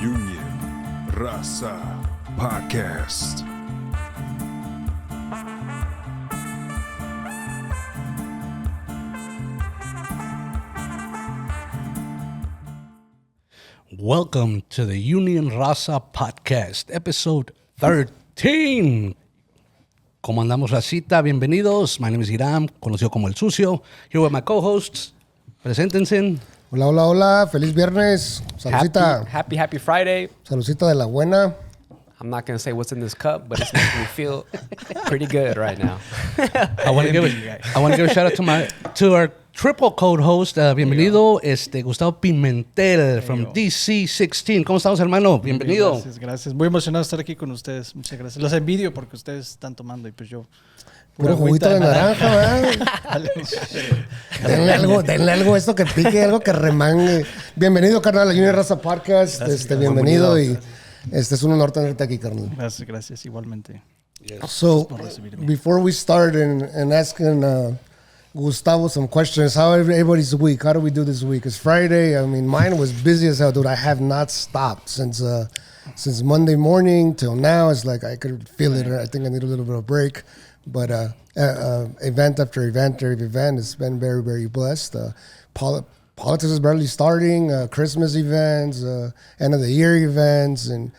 Union Raza Podcast. Welcome to the Union Raza Podcast, episode 13. ¿Cómo andamos, Racita? Bienvenidos. My name is Hiram, conocido como El Sucio. Here with my co-hosts. Preséntense. Hola, hola, hola. Feliz viernes. Saludcita. Happy Friday. Saludcita de la buena. I'm not going to say what's in this cup, but it's making me feel pretty good right now. I want to give a shout out to our triple code host. Bienvenido, Gustavo Pimentel from DC16. ¿Cómo estamos, hermano? Bienvenido. Gracias. Muy emocionado de estar aquí con ustedes. Muchas gracias. Los envidio porque ustedes están tomando y pues yo... Puro juguito de naranja, ¿verdad? denle algo esto que pique, algo que remangue. Bienvenido, carnal, a la Union Raza Podcast. Bienvenido y es un honor tenerte aquí, carnal. Gracias, igualmente. So, before we start and asking Gustavo some questions, how everybody's week? How do we do this week? It's Friday. I mean, mine was busy as hell, dude. I have not stopped since Monday morning till now. It's like I could feel it. I think I need a little bit of a break. But event after event, it's been very, very blessed. Politics is barely starting. Christmas events, end of the year events, and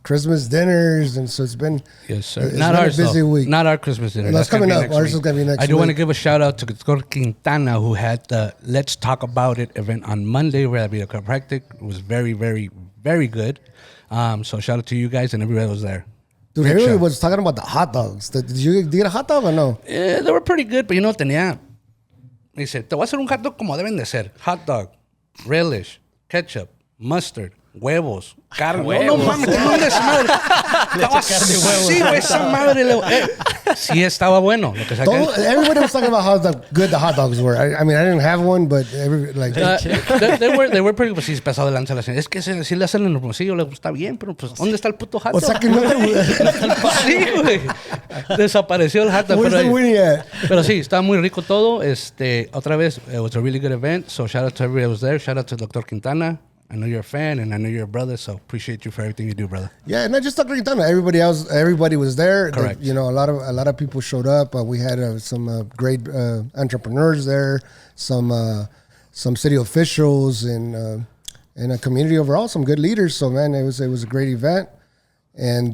Christmas dinners, and so it's been Not ours, a busy week. Not our Christmas dinner. That's coming up. Ours is gonna be next. I do want to give a shout out to Artkore Quintana, who had the Let's Talk About It event on Monday, where I'll be a chiropractic. It was very, very, very good. So shout out to you guys and everybody that was there. Dude, everybody was talking about the hot dogs. Did you get a hot dog or no? Yeah, they were pretty good, but tenía... Me dice, te voy a hacer un hot dog como deben de ser. Hot dog, relish, ketchup, mustard, huevos, carne. No mames, tenía un desmadre. Estaba sí, güey, esa madre. Sí estaba bueno. Lo que everybody was talking about how good the hot dogs were. I mean, I didn't have one, but they were pretty... Pues sí, pasado de lanza la señora. Es que si le hacen en el bolsillo, le gusta bien, pero pues, ¿dónde está el puto hot dog? O sea, que no te... Sí, güey. Desapareció el hot dog. Where's the Winnie at? Pero sí, estaba muy rico todo. Otra vez, it was a really good event. So shout out to everybody that was there. Shout out to Dr. Quintana. I know you're a fan, and I know you're a brother, so appreciate you for everything you do, brother. Yeah, not just Dr. Quintana. Everybody was there. Correct. A lot of people showed up. We had some great entrepreneurs there, some city officials, and a community overall. Some good leaders. So man, it was a great event, and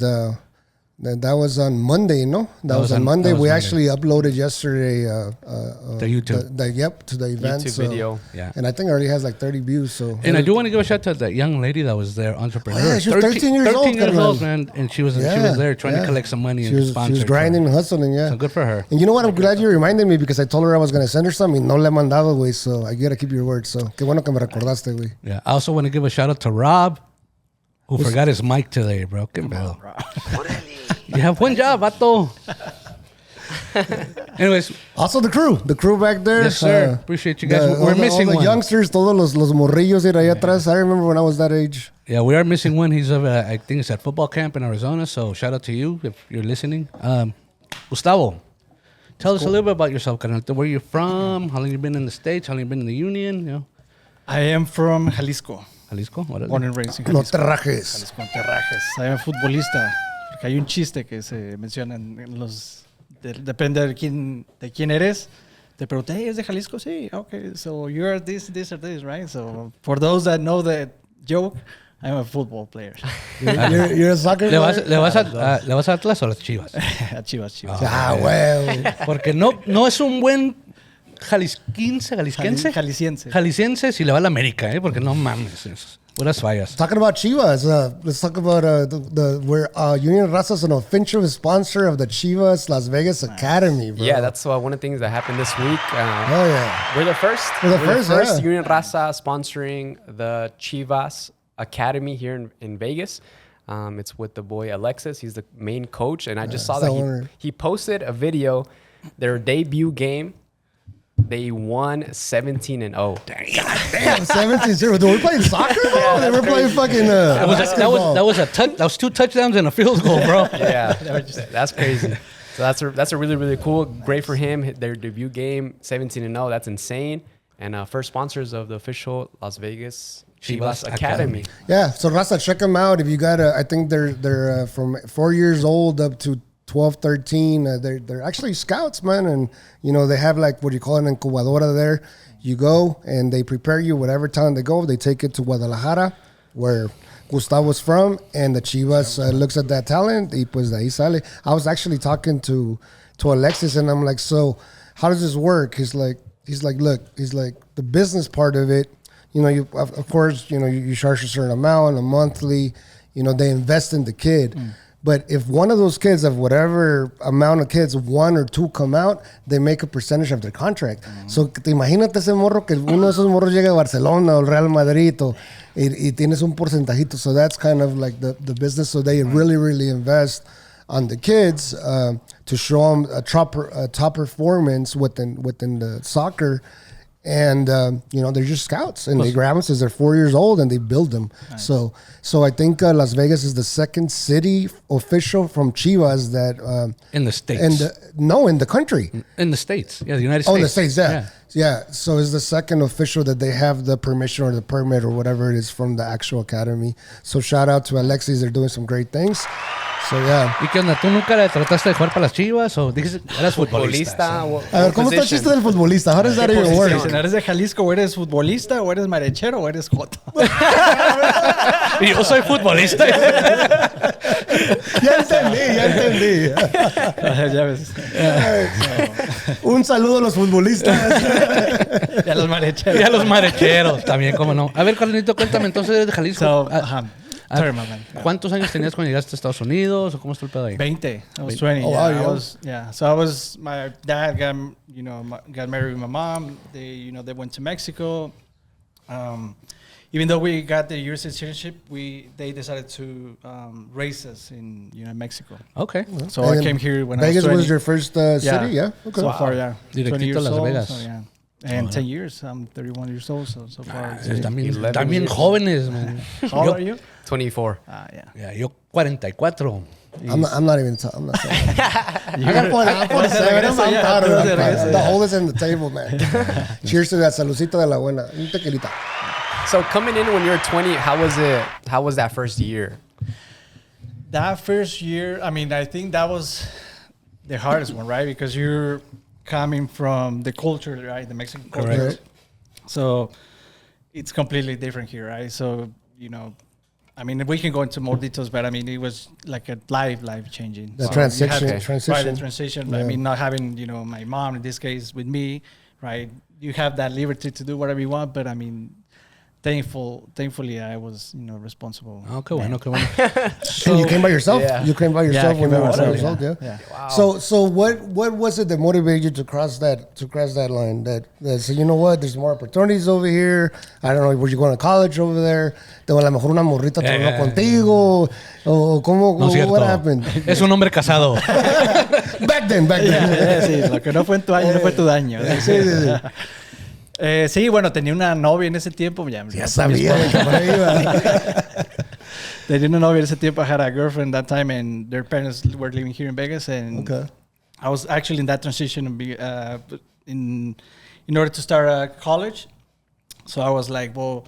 that was on Monday. No, that was on Monday. We actually uploaded yesterday the YouTube. To the event. YouTube video. Yeah. And I think it already has like 30 views. So. And I do want to give a shout out to that young lady that was there, entrepreneur. Oh, yeah, she was 13 years old. 13 years old, man. And she was there trying to collect some money and sponsor. She was grinding and hustling, yeah. So good for her. And you know what? I'm glad you reminded me because I told her I was going to send her something. No le he mandado, güey. So I got to keep your word. So qué bueno que me recordaste, güey. Yeah. I also want to give a shout out to Rob, who forgot his mic today, bro. Qué pedo. You have one job, vato. Anyways. Also the crew back there. Yes, sir. Appreciate you guys. We're missing all the one. youngsters, todos los morrillos ahí atrás. I remember when I was that age. Yeah, we are missing one. He's I think it's at football camp in Arizona. So shout out to you if you're listening. Gustavo, tell us a little bit about yourself, carnal. Where you're from? How long you been in the States? How long you been in the Union? You know? I am from Jalisco. Jalisco? Born and raised in No Jalisco. te rajes. Jalisco, no te rajes. I am futbolista. Porque hay un chiste que se menciona en los... depende de quién eres. Te pregunté, hey, ¿es de Jalisco? Sí, okay. So you're this or this, right? So for those that know the joke, I'm a football player. You're a soccer ¿Le player? vas a Atlas o a las Chivas? A Chivas. Güey. Porque no es un buen jalisciense si le va a la América, porque no mames. Puras fallas. Talking about Chivas, let's talk about where Union Raza is an offensive sponsor of the Chivas Las Vegas Academy, bro. Yeah, that's one of the things that happened this week. Oh, yeah. We're the first. We're the first, Union Raza sponsoring the Chivas Academy here in Vegas. It's with the boy Alexis. He's the main coach. And I just saw that he posted a video, their debut game. They won 17-0. Damn, 17-0. They were playing soccer, bro? They were playing fucking that was 2 touchdowns and a field goal, bro. Yeah, that's crazy. So that's a really, really cool. Great for him. Their debut game, 17-0. That's insane. And first sponsors of the official Las Vegas Chivas Academy. Yeah, so Raza, check them out. If you got I think they're from 4 years old up to 12, 13. They're actually scouts, man. And, you know, they have like what you call an incubadora there. You go and they prepare you whatever town they go. They take it to Guadalajara, where Gustavo's from, and the Chivas looks at that talent. Y pues de ahí sale. I was actually talking to Alexis, and I'm like, so how does this work? He's like, look, the business part of it, you know, you of course, you know, you charge a certain amount, a monthly, you know, they invest in the kid. But if one of those kids, of whatever amount of kids, 1 or 2 come out, they make a percentage of their contract. So, te imagínate ese morro que uno de esos morros llega a Barcelona o Real Madrid y tienes un porcentajito. So that's kind of like the business. So they really, really invest on the kids to show them a top performance within the soccer. And, you know, they're just scouts. And they grab them since they're 4 years old and they build them. Nice. So I think Las Vegas is the second city official from Chivas that... in the States. In the country. In the States. Yeah, the United States. Oh, in the States, yeah. So it's the second official that they have the permission or the permit or whatever it is from the actual academy. So shout out to Alexis. They're doing some great things. So, yeah. ¿Y qué onda? ¿Tú nunca le trataste de jugar para las Chivas o dijiste eras futbolista? A ver, ¿cómo está el chiste del futbolista? How does that even work? ¿Eres de Jalisco o eres futbolista o eres marechero o eres joto? Y yo soy futbolista. Ya entendí. Ya ves. Un saludo a los futbolistas. Y a los marecheros. Y a los marecheros también, cómo no. A ver, Carlinito, cuéntame, entonces eres de Jalisco. ¿Cuántos años tenías cuando llegaste a Estados Unidos o cómo estuvo el pedo ahí? 20. I was 20. My dad got married with my mom. They went to Mexico. Even though we got the U.S. citizenship, they decided to raise us in Mexico. Okay. So I came here when Vegas I was 20. was your first city, yeah? Okay. So far, yeah. 20 years Las old. Vegas. So, yeah. And 10 years. I'm 31 years old, so far. También jóvenes, man. How old are you? 24. Yeah, yo 44. I'm not even. I'm not saying. I'm 47. I'm proud. The hole is in the table, man. Cheers to that. Saludcita de la buena. Un tequilita. So coming in when you're 20, how was it? How was that first year? That first year, I mean, I think that was the hardest one, right? Because you're coming from the culture, right? The Mexican culture. Correct. So it's completely different here, right? So, I mean, we can go into more details, but I mean, it was like a life changing. The transition. Right, the transition. Yeah. I mean, not having, my mom in this case with me, right? You have that liberty to do whatever you want, but I mean, thankfully, I was, responsible. Oh, qué bueno, qué bueno. And you came by yourself? Yeah. You came by yourself when you were 4 years old, yeah. Wow. So what was it that motivated you to cross that line? That said, you know what, there's more opportunities over here. I don't know, were you going to college over there? A lo mejor una morrita tronó contigo. O cómo, what happened? Es un hombre casado. Back then. Sí, lo que no fue en tu año, no fue tu daño. Sí. Sí, bueno, tenía una novia en ese tiempo. Ya sabía que por ahí iba. Tenía una novia en ese tiempo. I had a girlfriend that time, and their parents were living here in Vegas. And I was actually in that transition in order to start college. So I was like, well,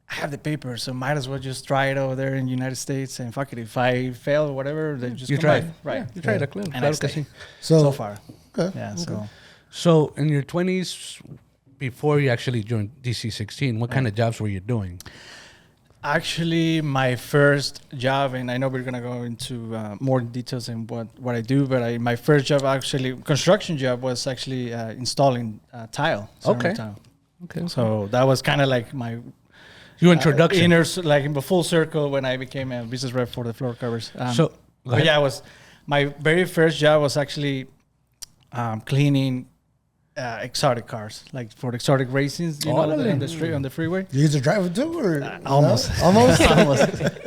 I have the paper, so might as well just try it over there in the United States. And fuck it, if I fail or whatever, then just you come try back. Right. Yeah, you tried it, claro. And I stayed. So far. Okay. Yeah, okay. So in your 20s, before you actually joined DC-16, what kind of jobs were you doing? Actually, my first job, and I know we're going to go into more details in what I do, but my first job, actually, construction job, was actually installing tile. Okay. Tile. Okay. So that was kind of like my your introduction. Like in the full circle when I became a business rep for the floor covers. But yeah, my very first job was actually cleaning exotic cars, like for exotic racings, on the freeway. You used to drive it too, or almost? Almost.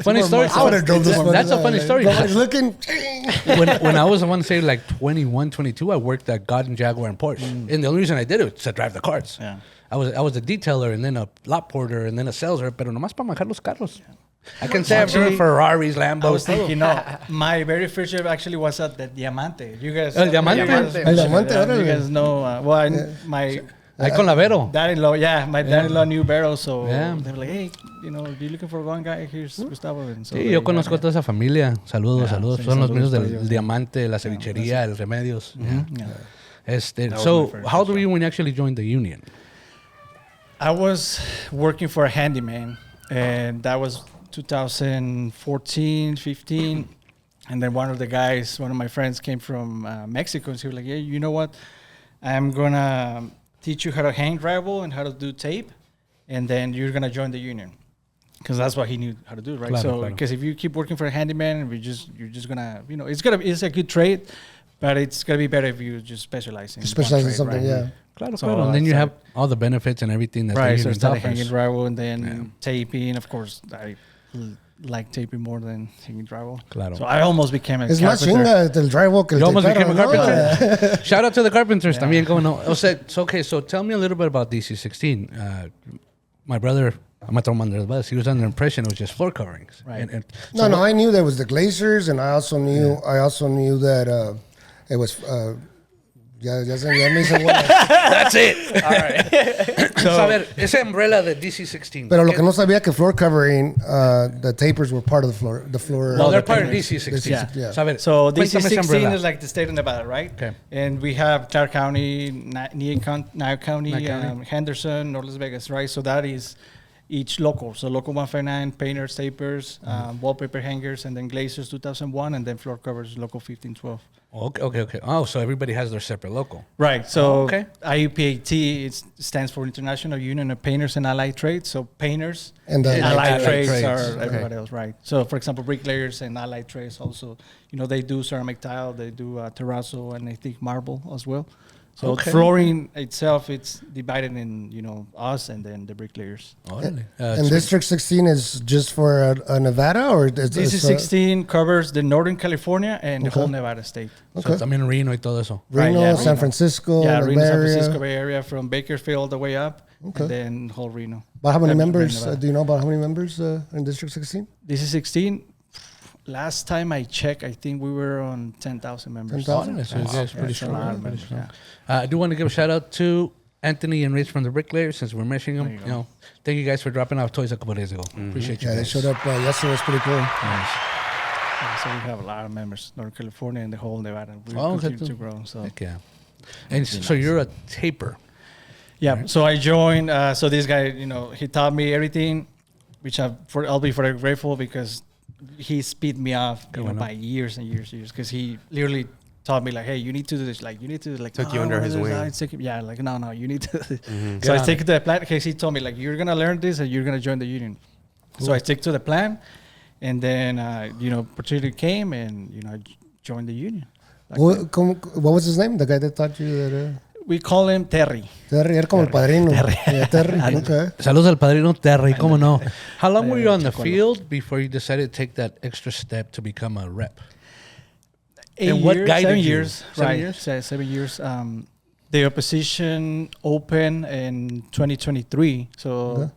Funny story. I would have drove this one. That's a funny story. I was looking. when I was, I want to say, like 21, 22, I worked at God and Jaguar and Porsche, and the only reason I did it was to drive the cars. Yeah. I was a detailer and then a lot porter and then a sales rep, pero nomás para manejar los carros. I can say I've driven Ferraris, Lambos. I was thinking, my very first job actually was at the Diamante. You guys, El Diamante. El Diamante. You guys know. Ahí con la Vero. Dad-in-law, my dad-in-law knew Vero, so Yeah. they were like, hey, you know, if you're looking for one guy, here's Gustavo. And so Sí, yo conozco a toda esa familia. Saludos, saludos. sí, Son los saludos míos para del ellos. Diamante, la cevichería, el Remedios. Yeah. Yeah. was So, my first how old were you when you actually joined the union? I was working for a handyman, and that was 2014, 15. And then one of my friends came from Mexico, and he was like, hey, you know what? I'm going to teach you how to hang drywall and how to do tape, and then you're going to join the union. Because that's what he knew how to do, right? Claro. Because if you keep working for a handyman, you're just going to, you know, it's a good trade, but it's going to be better if you just specialize in something, right? yeah. Claro, So, claro. And then you have all the benefits and everything that the Right, so I union started offers. hanging drywall and then taping. Of course, I like taping more than hanging drywall. Claro. So I almost became a Es más carpenter. chinga el drywall que el You almost tapero, became a ¿no? carpenter. Shout out to the carpenters también, como no. Okay, so tell me a little bit about DC-16. My brother, I'm not throwing him under the bus. He was under the impression it was just floor coverings. Right. No, I knew there was the glazers, and I also knew that it was. Ya me hice buena. That's it. All right. So, a ver, ese umbrella de DC-16. Pero lo que no sabía que floor covering, the tapers were part of the floor. The floor. No, they're part of painters. DC-16. Yeah. So, a ver, So cuéntame ese DC-16 umbrella. is like the state of Nevada, right? Okay. And we have Clark County, Nye County, Nye County. Henderson, North Las Vegas, right? So that is each local. So local 159, painters, tapers, wallpaper hangers, and then glazers 2001, and then floor covers local 1512. Okay. Oh, so everybody has their separate local. Right. So okay. IUPAT it stands for International Union of Painters and Allied Trades. So painters And the allied trades trades. are everybody else, right? So for example, bricklayers and allied trades also, you know, they do ceramic tile, they do terrazzo, and I think marble as well. So flooring itself, it's divided in, you know, us and then the bricklayers. Órale. And District 16 is just for Nevada, or This is 16 covers the Northern California and the whole Nevada state. So también Reno y todo eso. Reno, Right, yeah, San Reno. Francisco, Yeah, the Reno, Bay San Area. Francisco Bay Area, from Bakersfield all the way up, Okay. and then whole Reno. About how many Every- members? Nevada. Do you know about how many members in District 16? This is 16. Last time I checked, I think we were on 10,000 members. 10,000? Órale, so you guys pretty That's a lot strong. of members, yeah. I do want to give a shout out to Anthony and Rich from the Bricklayers, since we're mentioning them. You know, thank you guys for dropping off toys a couple days ago. Appreciate you Yeah, they guys. showed up yesterday. It was pretty cool. Yeah, so we have a lot of members, Northern California and the whole Nevada. We continue to grow. So Heck yeah. And so you're a taper. yeah, so I joined. So this guy, you know, he taught me everything, which I'll be forever grateful, because he speed me off by years and years, because he literally taught me like, hey, you need to do this, like you need to like Took you under his wing. Yeah, like no, you need to. So I stick to the plan. Because he told me like, you're gonna learn this and you're gonna join the union. So I stick to the plan, and then you know, opportunity came, and you know, I joined the union. Like What was his name? The guy that taught you that? we call him Terry. Terry, era como el padrino. Yeah, Terry. Okay. Saludos al padrino Terry, ¿cómo no? How long were you on the field before you decided to take that extra step to become a rep? And what guided 7 you? years, 7 right? years? 7 years. The opposition opened in 2023. So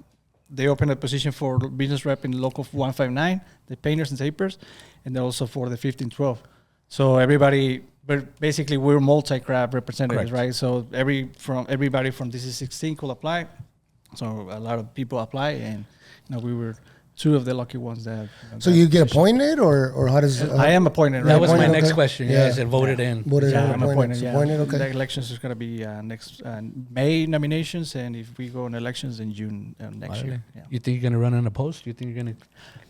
they opened a position for business rep in local 159, the painters and tapers, and then also for the 1512. So everybody, but basically we're multi-craft representatives, Correct. right? So everybody from DC-16 could apply. So a lot of people apply, and you know, we were two of the lucky ones that. So you get appointed, or how does? I am appointed. That right? was my Appointed, next okay. question. You Yeah. guys had voted in. Voted Yeah, in, I'm appointed. Yeah. Appointed, okay. The elections is going to be next May nominations, and if we go in elections in June next year. Yeah. You think you're going to run unopposed? You think you're going to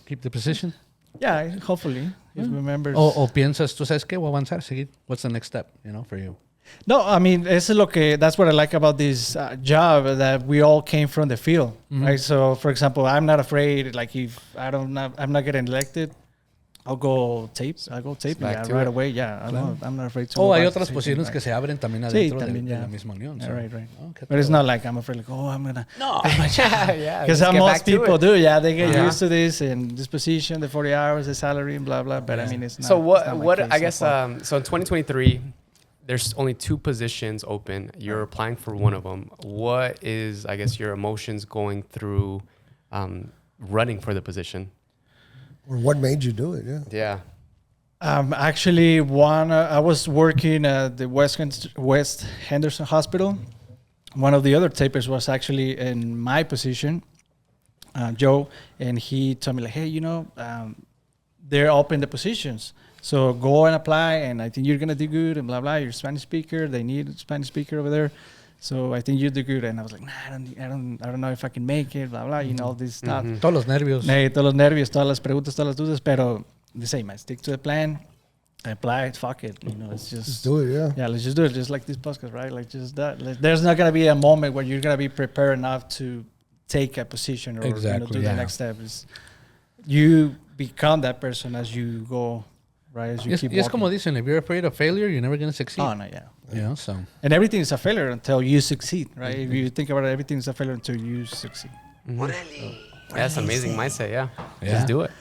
keep the position? Yeah, hopefully, if the members. O piensas, tú sabes qué, voy a avanzar, seguir? What's the next step, you know, for you? No, I mean, that's what I like about this job, that we all came from the field, right? So, for example, I'm not afraid, like if I'm not getting elected, I'll go tape back to right it. away. Yeah, I'm not afraid to. O go hay back to otras tape, posiciones right. que se abren también Sí, adentro también, de yeah. la misma unión. Yeah, so. right. Oh, qué But it's todo. not like I'm afraid, like, oh, I'm gonna. No. yeah. Because let's get most back to people it. do, yeah, they get Yeah. used to this and this position, the 40 hours, the salary, and blah blah. But I mean, it's not. So it's not my what case I so guess far. so in 2023 there's only 2 positions open. You're applying for one of them. What is, I guess, your emotions going through running for the position? Or what made you do it? Yeah. Yeah. Actually, I was working at the West Henderson Hospital, one of the other tapers was actually in my position, Joe, and he told me like, hey, they're open the positions. So go and apply, and I think you're gonna do good, and blah blah. You're a Spanish speaker. They need a Spanish speaker over there, so I think you do good. And I was like, nah, I don't know if I can make it, blah blah. All this stuff. Todos los nervios. Todos los nervios, todas las preguntas, todas las dudas. Pero the same, I stick to the plan. I apply. Fuck it. It's just do it. Yeah. Yeah, let's just do it. Just like this podcast, right? Like just that. There's not gonna be a moment where you're gonna be prepared enough to take a position or do the next step. You become that person as you go. Right, as you keep walking. Es como dicen, if you're afraid of failure, you're never going to succeed. Oh, no, yeah. So. And everything is a failure until you succeed, right? If you think about it, everything is a failure until you succeed. That's an amazing mindset, yeah. Just do it.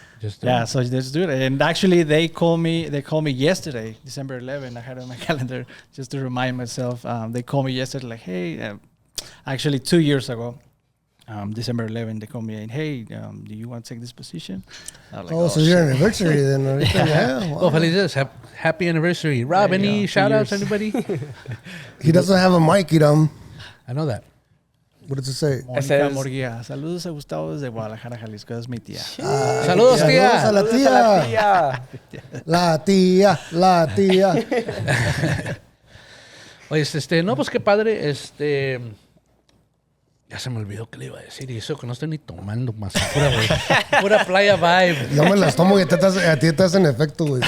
So let's do it. And actually, they called me yesterday, December 11th. I had it on my calendar just to remind myself. They called me yesterday, like, hey, actually 2 years ago, December 11th, they called me and, hey, do you want to take this position? Like, so your anniversary then. Yeah. Wow. Well, felices. Happy anniversary. Rob, any shout-outs, anybody? He doesn't have a mic, I know that. What does it say? Mónica Morguía. Saludos a Gustavo desde Guadalajara, Jalisco. Es mi tía. Saludos, tía. Saludos a la tía. La tía. Oye, no, pues qué padre, ya se me olvidó que le iba a decir. Y eso que no estoy ni tomando más. Pura playa vibe. Yo me las tomo y a ti te hacen efecto, güey.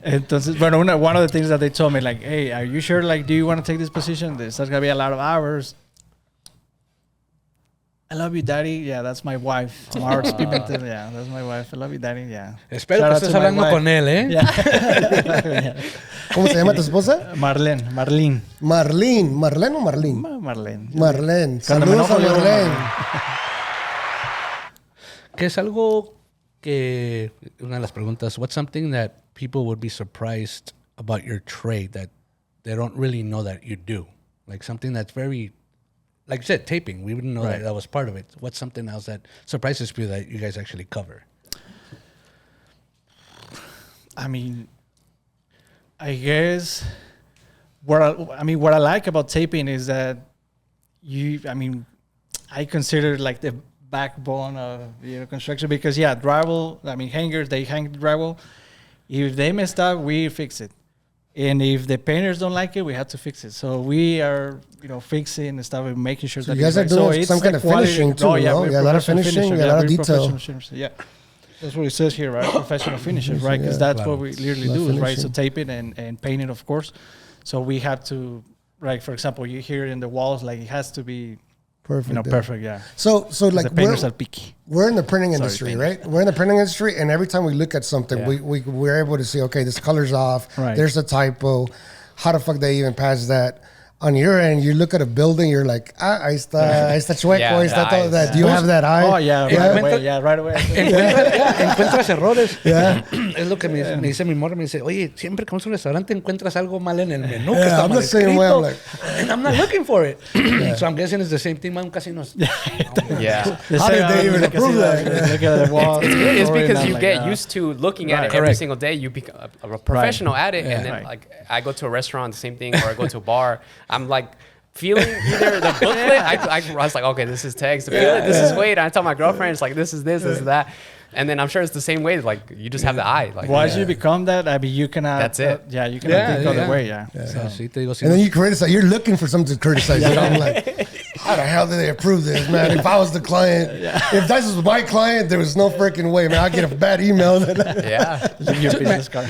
Entonces, bueno, one of the things that they told me, like, hey, are you sure, like, do you want to take this position? There's going to be a lot of hours. I love you, Daddy. Yeah, that's my wife. Yeah, that's my wife. I love you, Daddy. Yeah. Espero que estés hablando con él, ¿eh? Yeah. ¿Cómo se llama tu esposa? Marlene. ¿Marlene o Marlene? Marlene. Saludos a Marlene. Que es algo que, una de las preguntas, what's something that people would be surprised about your trade that they don't really know that you do? Like something that's very, like you said, taping. We wouldn't know that was part of it. What's something else that surprises you that you guys actually cover? I mean, I guess what I like about taping is that I consider like the backbone of construction because drywall. I mean, hangers, they hang the drywall. If they messed up, we fix it. And if the painters don't like it, we have to fix it. So we are, fixing and stuff and making sure that you guys are doing some kind of finishing too, no? Yeah, a lot of finishing, a lot of detail. Yeah. That's what it says here, right? Professional finishers, right? Because that's what we literally do, is, right? So tape it and paint it, of course. So we have to, right? For example, you hear it in the walls, like it has to be perfect. Perfect, yeah. So like the painters are picky. We're in the printing industry, right? We're in the printing industry, and every time we look at something, we're able to see, okay, this color's off. Right. There's a typo. How the fuck they even pass that? On your end, you look at a building, you're like, ahí está chueco, ahí está todo that. Do you have that eye? Oh, yeah, right away. Encuentras errores. Es lo que me dice mi morra, me dice, oye, siempre que vamos a un restaurante encuentras algo mal en el menú que está mal escrito. And I'm not looking for it. So I'm guessing it's the same thing, man, casinos. How did they even approve that? Look at the wall. It's because you get used to looking at it every single day. You become a professional at it. And then, like, I go to a restaurant, the same thing, or I go to a bar. I'm like feeling either the booklet. I was like, okay, this is text. This is weight. I tell my girlfriend, it's like, this is that. And then I'm sure it's the same way. Like, you just have the eye. Like, once you become that, I mean, you cannot. That's it. You cannot think other way. And then you criticize. You're looking for something to criticize. I'm like, how the hell did they approve this, man? If I was the client, if this was my client, there was no freaking way, man. I'd get a bad email. Me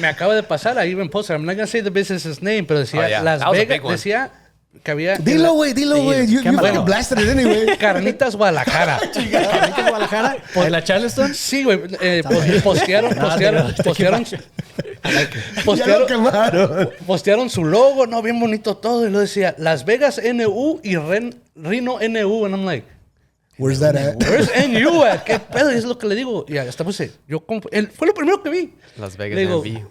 acaba de pasar ahí en poster. I'm not going to say the business's name, pero decía Las Vegas. Decía que había... Dilo, güey. You fucking blasted it anyway. Carnitas Guadalajara. ¿Carnitas Guadalajara? ¿En la Charleston? Sí, güey. Postearon su logo, no, bien bonito todo. Y lo decía, Las Vegas NU y Reno NU. And I'm like... Where's that at? Where's NU at? ¿Qué pedo? Y es lo que le digo. Y hasta pues, fue lo primero que vi. Las Vegas NV.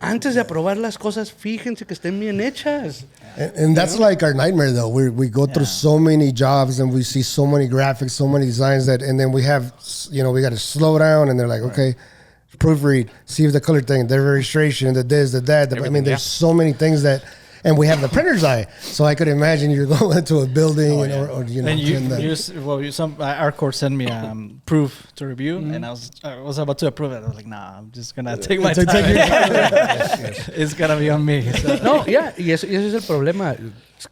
Antes de aprobar las cosas, fíjense que estén bien hechas. And that's like our nightmare, though. We go through so many jobs and we see so many graphics, so many designs and then we have, we got to slow down and they're like, okay, proofread, see if the color thing, the registration, the this, the that. There's so many things that, And we have the printer's eye. So I could imagine you're going into a building or you know. And some Artkore sent me proof to review, and I was about to approve it. I was like, nah, I'm just gonna take my time. It's gonna be on me. So. No, yeah, yes, ese es el problema.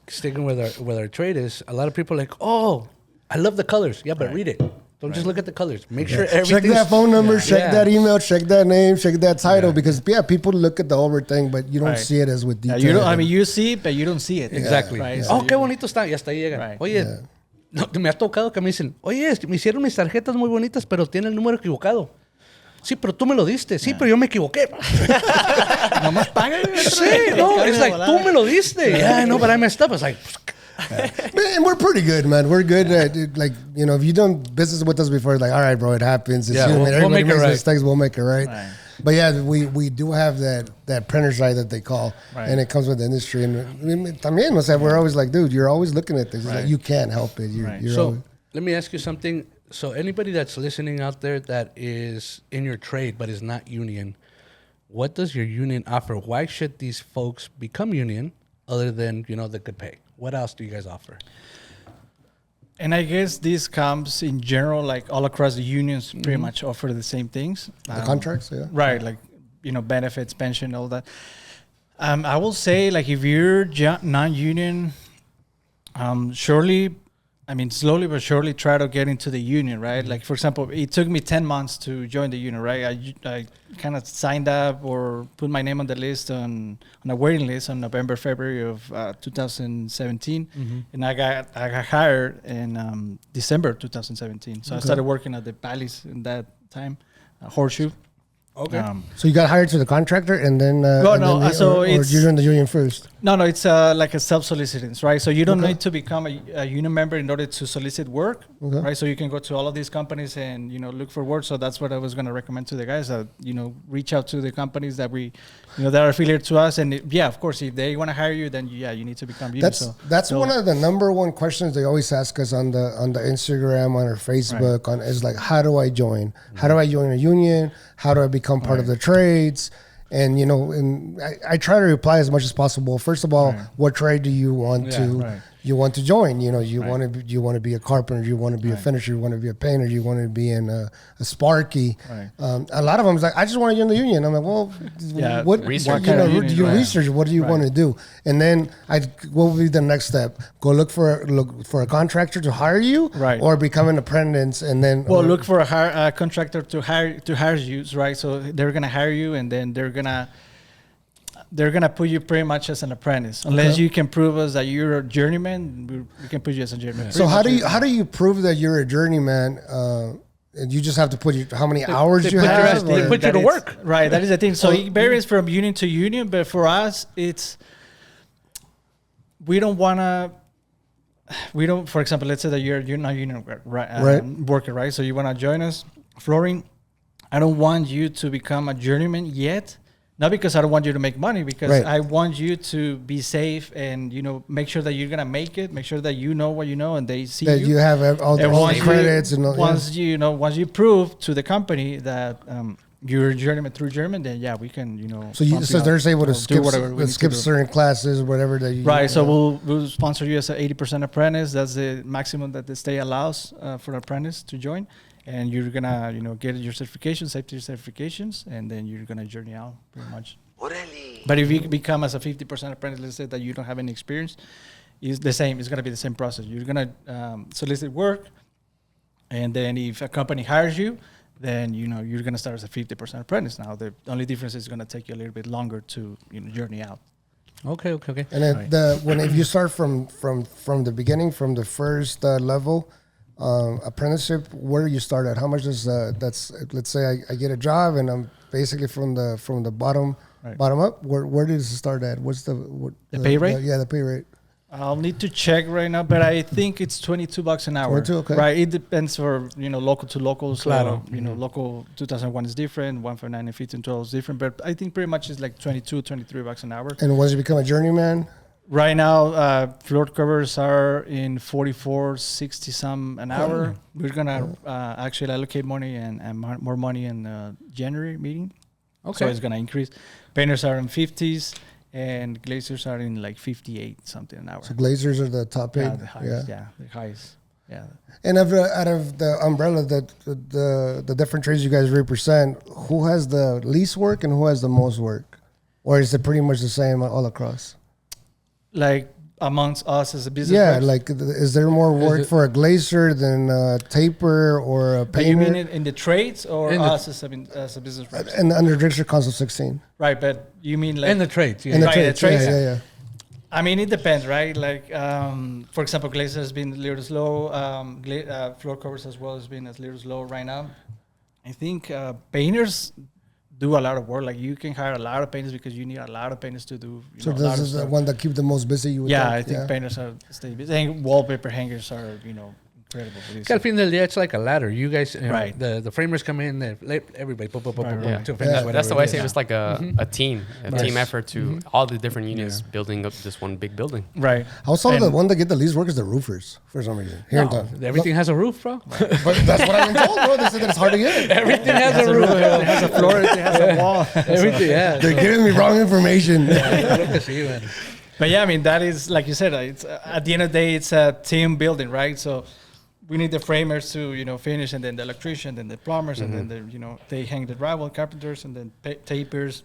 Sticking with our trade is a lot of people are like, oh, I love the colors. Yeah, but read it. Don't just look at the colors. Make sure everything. Check that phone number, check that email, check that name, check that title. Because people look at the whole thing, but you don't see it as with detail. You don't, I mean, you see it, but you don't see it. Exactly. Right? Oh, qué bonito está. Y hasta ahí llegan. Oye, no, me ha tocado que me dicen, oye, me hicieron mis tarjetas muy bonitas, pero tiene el número equivocado. Sí, pero tú me lo diste. Sí, pero yo me equivoqué. Nomás paga. Sí, no, it's like, tú me lo diste. Yeah, no, but I messed up. It's like... Man, we're pretty good, man. We're good at, like, you know, if you've done business with us before, like, all right, bro, it happens. It's human. We'll make it right. Mistakes, we'll make it right. But yeah, we do have that printer's eye that they call, and it comes with the industry. And también, o sea, we're always like, dude, you're always looking at things. Like, you can't help it. You're so always... let me ask you something. So anybody that's listening out there that is in your trade but is not union, what does your union offer? Why should these folks become union other than, you know, the good pay? What else do you guys offer? And I guess this comes in general, like all across the unions pretty much offer the same things. The contracts, yeah. Right, like, you know, benefits, pension, all that. I will say, like, if you're non-union, surely, I mean, slowly but surely try to get into the union, right? Like, for example, it took me 10 months to join the union, right? I kind of signed up or put my name on the list on a waiting list on November, February of 2017. And I got hired in December 2017. So I started working at the Palace in that time, Horseshoe. Okay. So you got hired to the contractor and then... or you joined the union first? No, it's like a self-soliciting, right? So you don't need to become a union member in order to solicit work, right? So you can go to all of these companies and, you know, look for work. So that's what I was going to recommend to the guys, that, you know, reach out to the companies that that are affiliated to us. And of course, if they want to hire you, then you need to become union. That's one of the number one questions they always ask us on the Instagram, on our Facebook, is like, how do I join? How do I join a union? How do I become part of the trades? And, you know, and I try to reply as much as possible. First of all, what trade do you want to join? You know, you want to be a carpenter, you want to be a finisher, you want to be a painter, you want to be in a sparky. A lot of them is like, I just want to join the union. I'm like, well, what do you research? What do you want to do? And then what would be the next step? Go look for a contractor to hire you, or become an apprentice, and then look for a contractor to hire you, right? So they're gonna hire you, and then they're gonna put you pretty much as an apprentice, unless you can prove us that you're a journeyman. We can put you as a journeyman. So how do you prove that you're a journeyman? You just have to put how many hours you have. They put you to work. Right, that is the thing. So it varies from union to union, but for us, we don't. For example, let's say that you're not union worker, right? So you want to join us, flooring. I don't want you to become a journeyman yet. Not because I don't want you to make money, because I want you to be safe and, you know, make sure that you're going to make it, make sure that you know what you know and they see you have all the credits. Once you prove to the company that you're a journeyman through German, then we can, you know. So they're able to skip certain classes, whatever that you. Right. So we'll sponsor you as an 80% apprentice. That's the maximum that the state allows for an apprentice to join. And you're gonna, you know, get your certifications, safety certifications, and then you're gonna journey out pretty much. But if you become as a 50% apprentice, let's say that you don't have any experience, it's the same. It's gonna be the same process. You're gonna solicit work, and then if a company hires you, then you know you're gonna start as a 50% apprentice. Now the only difference is gonna take you a little bit longer to, you know, journey out. Okay. And then if you start from the beginning, from the first level. Apprenticeship, where do you start at? How much is that's? Let's say I get a job and I'm basically from the bottom up. Where does it start at? What's the pay rate? The pay rate. I'll need to check right now, but I think it's $22 an hour. 22, okay. Right, it depends for, you know, local to local. So, Claro. You know, local 2001 is different, 149 and 1512 is different, but I think pretty much it's like $23 an hour. And once you become a journeyman. Right now, floor covers are in 44.60 some an hour. We're gonna actually allocate money and more money in January meeting. Okay, so it's gonna increase. Painters are in 50s, and glazers are in like 58 something an hour. So glazers are the top paid. Yeah, the highest. Yeah, the highest. Yeah. And out of the umbrella, the different trades you guys represent, who has the least work and who has the most work, or is it pretty much the same all across? Like amongst us as a business. Yeah, reps? like is there more work for a glazer than a taper or a But painter? you mean in the trades or In the- us as a business rep? And under Drixer Council 16. Right, but you mean like In the trades, yeah. In the Right, trades, the trades. yeah. I mean, it depends, right? Like, for example, glazer has been a little slow. Floor covers as well has been a little slow right now. I think painters do a lot of work. Like, you can hire a lot of painters because you need a lot of painters to do. So a lot this of is the stuff. one that keep the most busy. You would Yeah, think? I think painters are stay busy. And wallpaper hangers are, incredible. For this. Al fin del día, it's like a ladder. You guys, Right. the framers come in, everybody, Yeah. to finish whatever That's the way I it say is. it's like a team effort to all the different units building up this one big building. Right. I was told the And- one that get the least work is the roofers for some reason. Here in town. Everything has a roof, bro. But that's what I've been told, bro. They said that it's hard to get. Everything has a roof. It has a floor, it has a wall. Everything, yeah. They're giving me wrong information. Creo que sí, man. But yeah, I mean, that is, like you said, it's at the end of the day, it's a team building, right? So we need the framers to, finish, and then the electrician, then the plumbers, and then they hang the drywall, carpenters, and then tapers,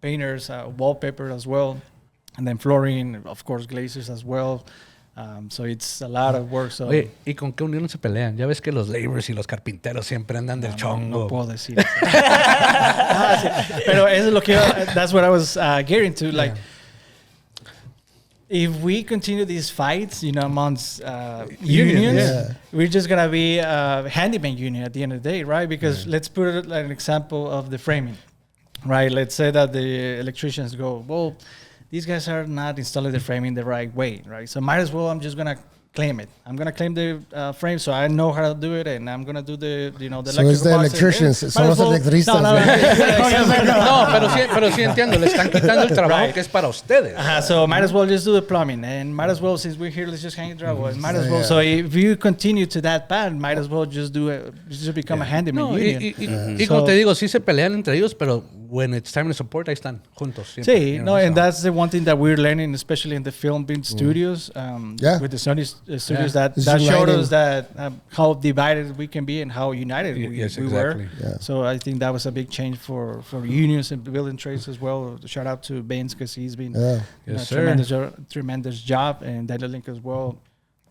painters, wallpaper as well, and then flooring, of course, glazers as well. So it's a lot of work. So Oye, ¿y con qué unión se pelean? Ya ves que los laborers y los carpinteros siempre andan del chongo. No puedo decir eso. Pero eso es lo que that's what I was getting to. Like, if we continue these fights, amongst unions, we're just gonna be a handyman union at the end of the day, right? Because let's put it like an example of the framing, right? Let's say that the electricians go, well, these guys are not installing the framing the right way, right? So might as well, I'm just gonna claim it. I'm gonna claim the frame, so I know how to do it, and I'm gonna do the So electrical it's the box, electricians. might Son as los well- electricistas. No, pero sí entiendo. Le están quitando el trabajo Right. que es para ustedes. So might as well just do the plumbing, and might as well, since we're here, let's just hang the drywall. Might as well. Yeah. So if you continue to that path, might as well just just become a handyman No, union. y como te digo, sí se pelean entre ellos, pero when it's time to support, ahí están juntos. Siempre, Sí, no, and that's the one thing that we're learning, especially in the film being studios, with the Sony studios, that It's showed uniting. us that how divided we can be and how united we were. exactly. Yeah. So I think that was a big change for unions and building trades as well. Shout out to Baines because he's been Yes, sir. tremendous job, and Daniel Link as well.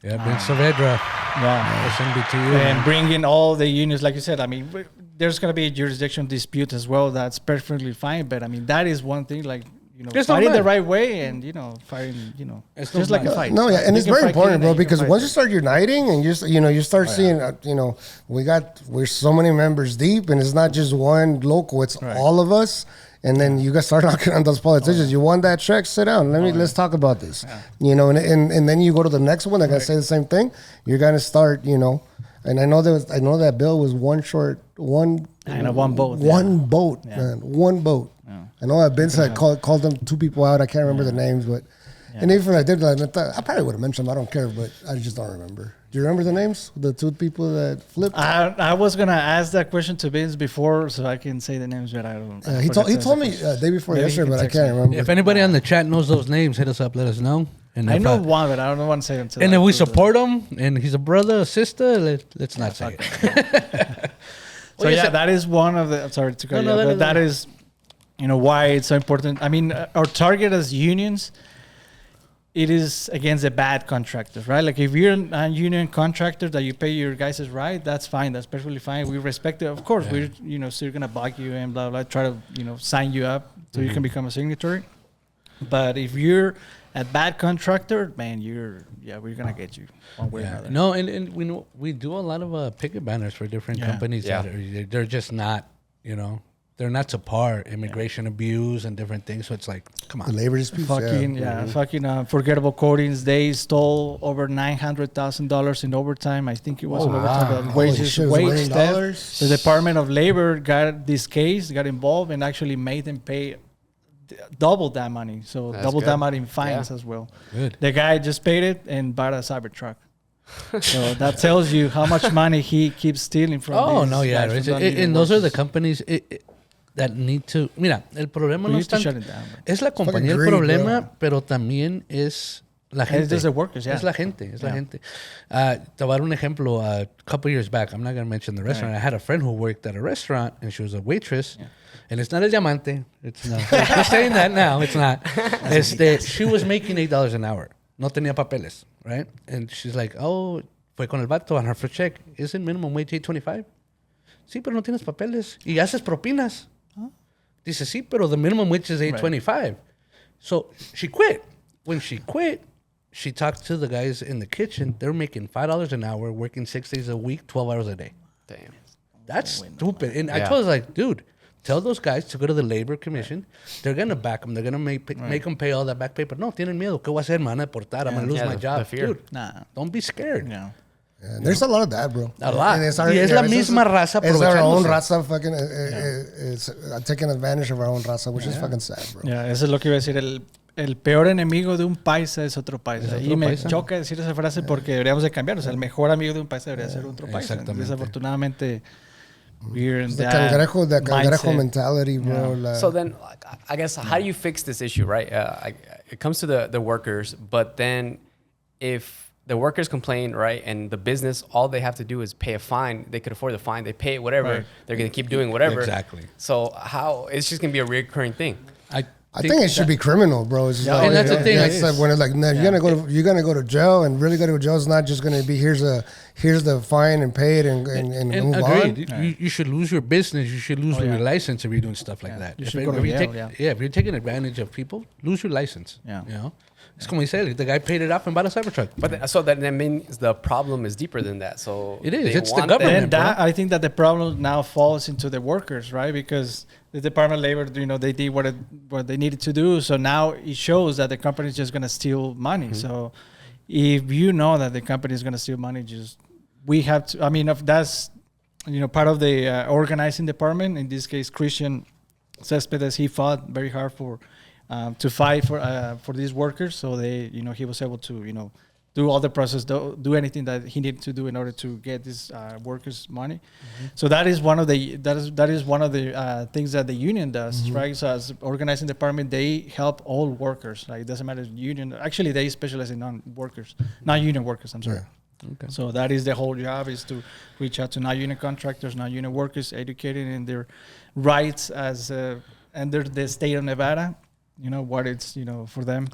Yeah, Vince Saavedra, Yeah. SMBTU. And bringing all the unions, like you said, I mean, there's going to be a jurisdiction dispute as well. That's perfectly fine. But I mean, that is one thing, like, It's fighting not the bad. right way and, fighting, It's just not like a bad. fight. No, yeah, and You it's can very fight important, clean bro, and you can because fight once you dirty. start uniting and you start seeing, we're so many members deep, and it's not just one local, it's all of us. And then you guys start knocking on those politicians. You won that check, sit down. Let's talk about this. And then you go to the next one, they're gonna say the same thing. You're gonna start, and I know that bill was one boat. One boat, Man, one boat. I know that Vince had called them two people out. I can't remember the names, but and even if I did, I probably would have mentioned them. I don't care, but I just don't remember. Do you remember the names? The two people that flipped? I was going to ask that question to Vince before so I can say the names, but I don't. I He forgot told to me answer. day before Maybe he yesterday, can but I text can't me. remember. If anybody on the chat knows those names, hit us up. Let us know. And I if know one, but I don't want to say it until And I if we do the- support him, and he's a brother, a sister, let's not say it. So Oye, yeah, that is one of the. Sorry to cut you off, but that is, why it's so important. I mean, our target as unions, it is against the bad contractors, right? Like if you're a union contractor that you pay your guys right, that's fine. That's perfectly fine. We respect it. Of course, we're still gonna bug you and blah blah. Try to sign you up so you can become a signatory. But if you're a bad contractor, man, we're gonna get you one way or another. No, and we do a lot of picket banners for different companies that they're just not, they're not to par. Immigration abuse and different things. So it's like, come The on. labor disputes. Fucking forgettable coatings. They stole over $900,000 in overtime. I think it was in overtime. But wages, shit, it was wage $1 theft. million? The Department of Labor got this case, got involved, and actually made them pay double that money. So That's double good. that money in fines as well. Good. The guy just paid it and bought a Cybertruck. So that tells you how much money he keeps stealing from. Oh these no, yeah. guys from And those are the universities. companies. that need to... Mira, el problema We no need es to tanto... shut it down, bro. Es la compañía el greed, problema, bro. pero también es la gente. It's just the workers, yeah. Es la gente, es la Yeah. gente. Te voy a dar un ejemplo. A couple years back, I'm not going to mention the restaurant. I had a friend who worked at a restaurant, and she was a waitress. Yeah. And it's not El Diamante. It's not. I'm saying that now. It's not. She was making $8 an hour. No tenía papeles, right? And she's like, oh, fue con el vato on her first check. Isn't minimum wage $8.25? Sí, pero no tienes papeles. Y haces propinas. Dice, sí, pero the minimum wage is $8.25. Right. So she quit. When she quit, she talked to the guys in the kitchen. They're making $5 an hour, working 6 days a week, 12 hours a day. Damn. That's stupid. And I told her, like, dude, tell those guys to go to the labor commission. They're going to back them. They're going to make them pay all that back pay. But no, tienen miedo. ¿Qué voy a hacer? Me van a deportar. I'm going to lose my job. Dude, don't be scared. No. Yeah, there's a lot of that, bro. A lot. And Es la misma raza It's our own aprovechándose. raza fucking it's taking advantage of our own raza, which is fucking sad, bro. Yeah, eso es lo que iba a decir. El peor enemigo de un paisa es otro paisa. Y me choca decir esa frase porque deberíamos de cambiar. O sea, el mejor amigo de un paisa debería ser otro paisa. Exactamente. Desafortunadamente, we're in The that cangrejo mindset. mentality, bro. So then, I guess, how do you fix this issue, right? It comes to the workers, but then if the workers complain, right, and the business, all they have to do is pay a fine. They could afford the fine. They pay it, whatever. Right. They're going to keep doing whatever. Exactly. So it's just going to be a recurring thing. I think it should be criminal, bro. It's and that's the thing. It's like when it's like, no, you're gonna go to jail, and really go to jail is not just gonna be here's the fine and pay it and move agreed. on. You should lose your business. You should lose your license if you're doing stuff like that. You If should go to jail, if you're taking advantage of people, lose your license. Yeah. You know, it's como dice, the guy paid it off and bought a Cybertruck. But so that means the problem is deeper than that. So it is. they It's the want government. And that, I think that the problem now falls into the workers, right? Because the Department of Labor, they did what they needed to do. So now it shows that the company is just going to steal money. Mm-hmm. So if you know that the company is going to steal money, we have to. I mean, if that's part of the organizing department. In this case, Christian Cespedes, he fought very hard to fight for these workers. So he was able to do all the process, do anything that he needed to do in order to get these workers money. Mm-hmm. So that is one of the things that the union does, mm-hmm. right? So as organizing department, they help all workers. Like it doesn't matter union. Actually, they specialize in non-union workers. I'm sorry. Yeah. Okay. So that is the whole job, is to reach out to non-union contractors, non-union workers, educating in their rights as under the state of Nevada. What it's for them.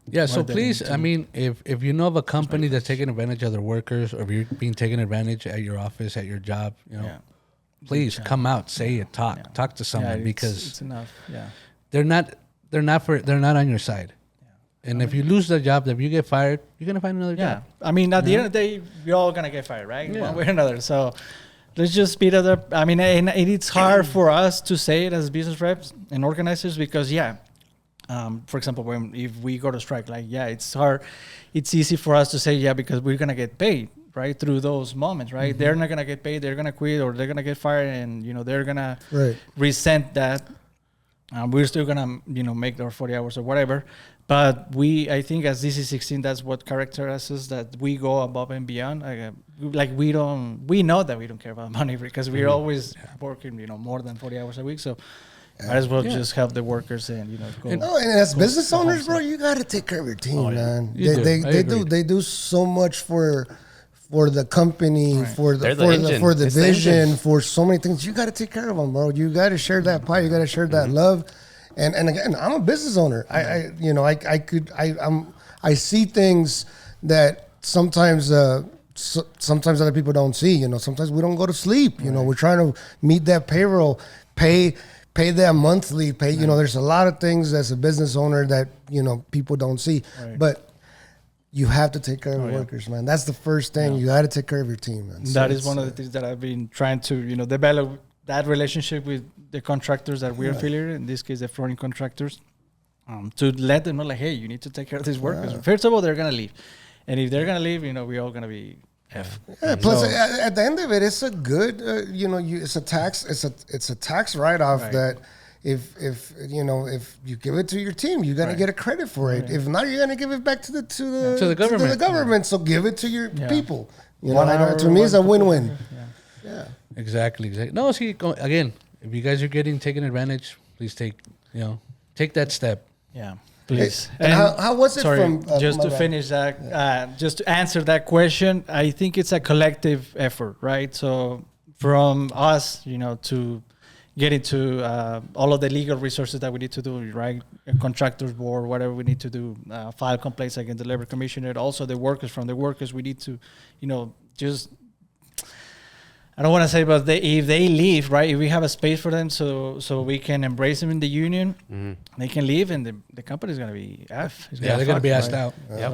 Yeah, so please, I mean, if you know of a company that's taking advantage of their workers, or if you're being taken advantage at your office, at your job, please come out, say it, talk to someone, because it's enough. Yeah, they're not on your side. Yeah. And if you lose the job, if you get fired, you're gonna find another job. I mean, at the end of the day, we're all gonna get fired, right? Yeah. One way or another. So let's just speed it up. I mean, and it's hard for us to say it as business reps and organizers because, for example, if we go to strike, it's hard. It's easy for us to say, because we're going to get paid, right, through those moments, right? Mm-hmm. They're not going to get paid. They're going to quit or they're going to get fired and, they're going to resent that. We're still going to, make our 40 hours or whatever. But I think as DC16, that's what characterizes that we go above and beyond. We know that we don't care about money because we're always working, more than 40 hours a week. So might as well just help the workers and go. And as business owners, bro, you got to take care of your team, man. They do so much for the company, for the vision, for so many things. You got to take care of them, bro. You got to share that pie. You got to share that love. And again, I'm a business owner. I see things that sometimes other people don't see. Sometimes we don't go to sleep. We're trying to meet that payroll, pay that monthly pay. There's a lot of things as a business owner that people don't see, but you have to take care of the workers, man. That's the first thing. You got to take care of your team, man. That is one of the things that I've been trying to develop, that relationship with the contractors that we're affiliated, in this case the flooring contractors, to let them know, like, hey, you need to take care of these workers. First of all, they're gonna leave, and if they're gonna leave, we're all gonna be plus, at the end of it, it's a good, it's a tax write-off that if you give it to your team, you're gonna get a credit for it. If not, you're gonna give it back to the government. So give it to your people. To me, it's a win-win. Exactly. No, see, again, if you guys are taken advantage, please take that step. Yeah, please. And how was it sorry, from... just to finish that, just to answer that question, I think it's a collective effort, right? So from us, to get into all of the legal resources that we need to do, right? A contractors board, whatever we need to do, file complaints against the labor commissioner. Also, the workers, we need to, just... I don't want to say, but if they leave, right? If we have a space for them, so we can embrace them in the union, they can leave, and the company is going to be F. They're going to be asked out. Yep.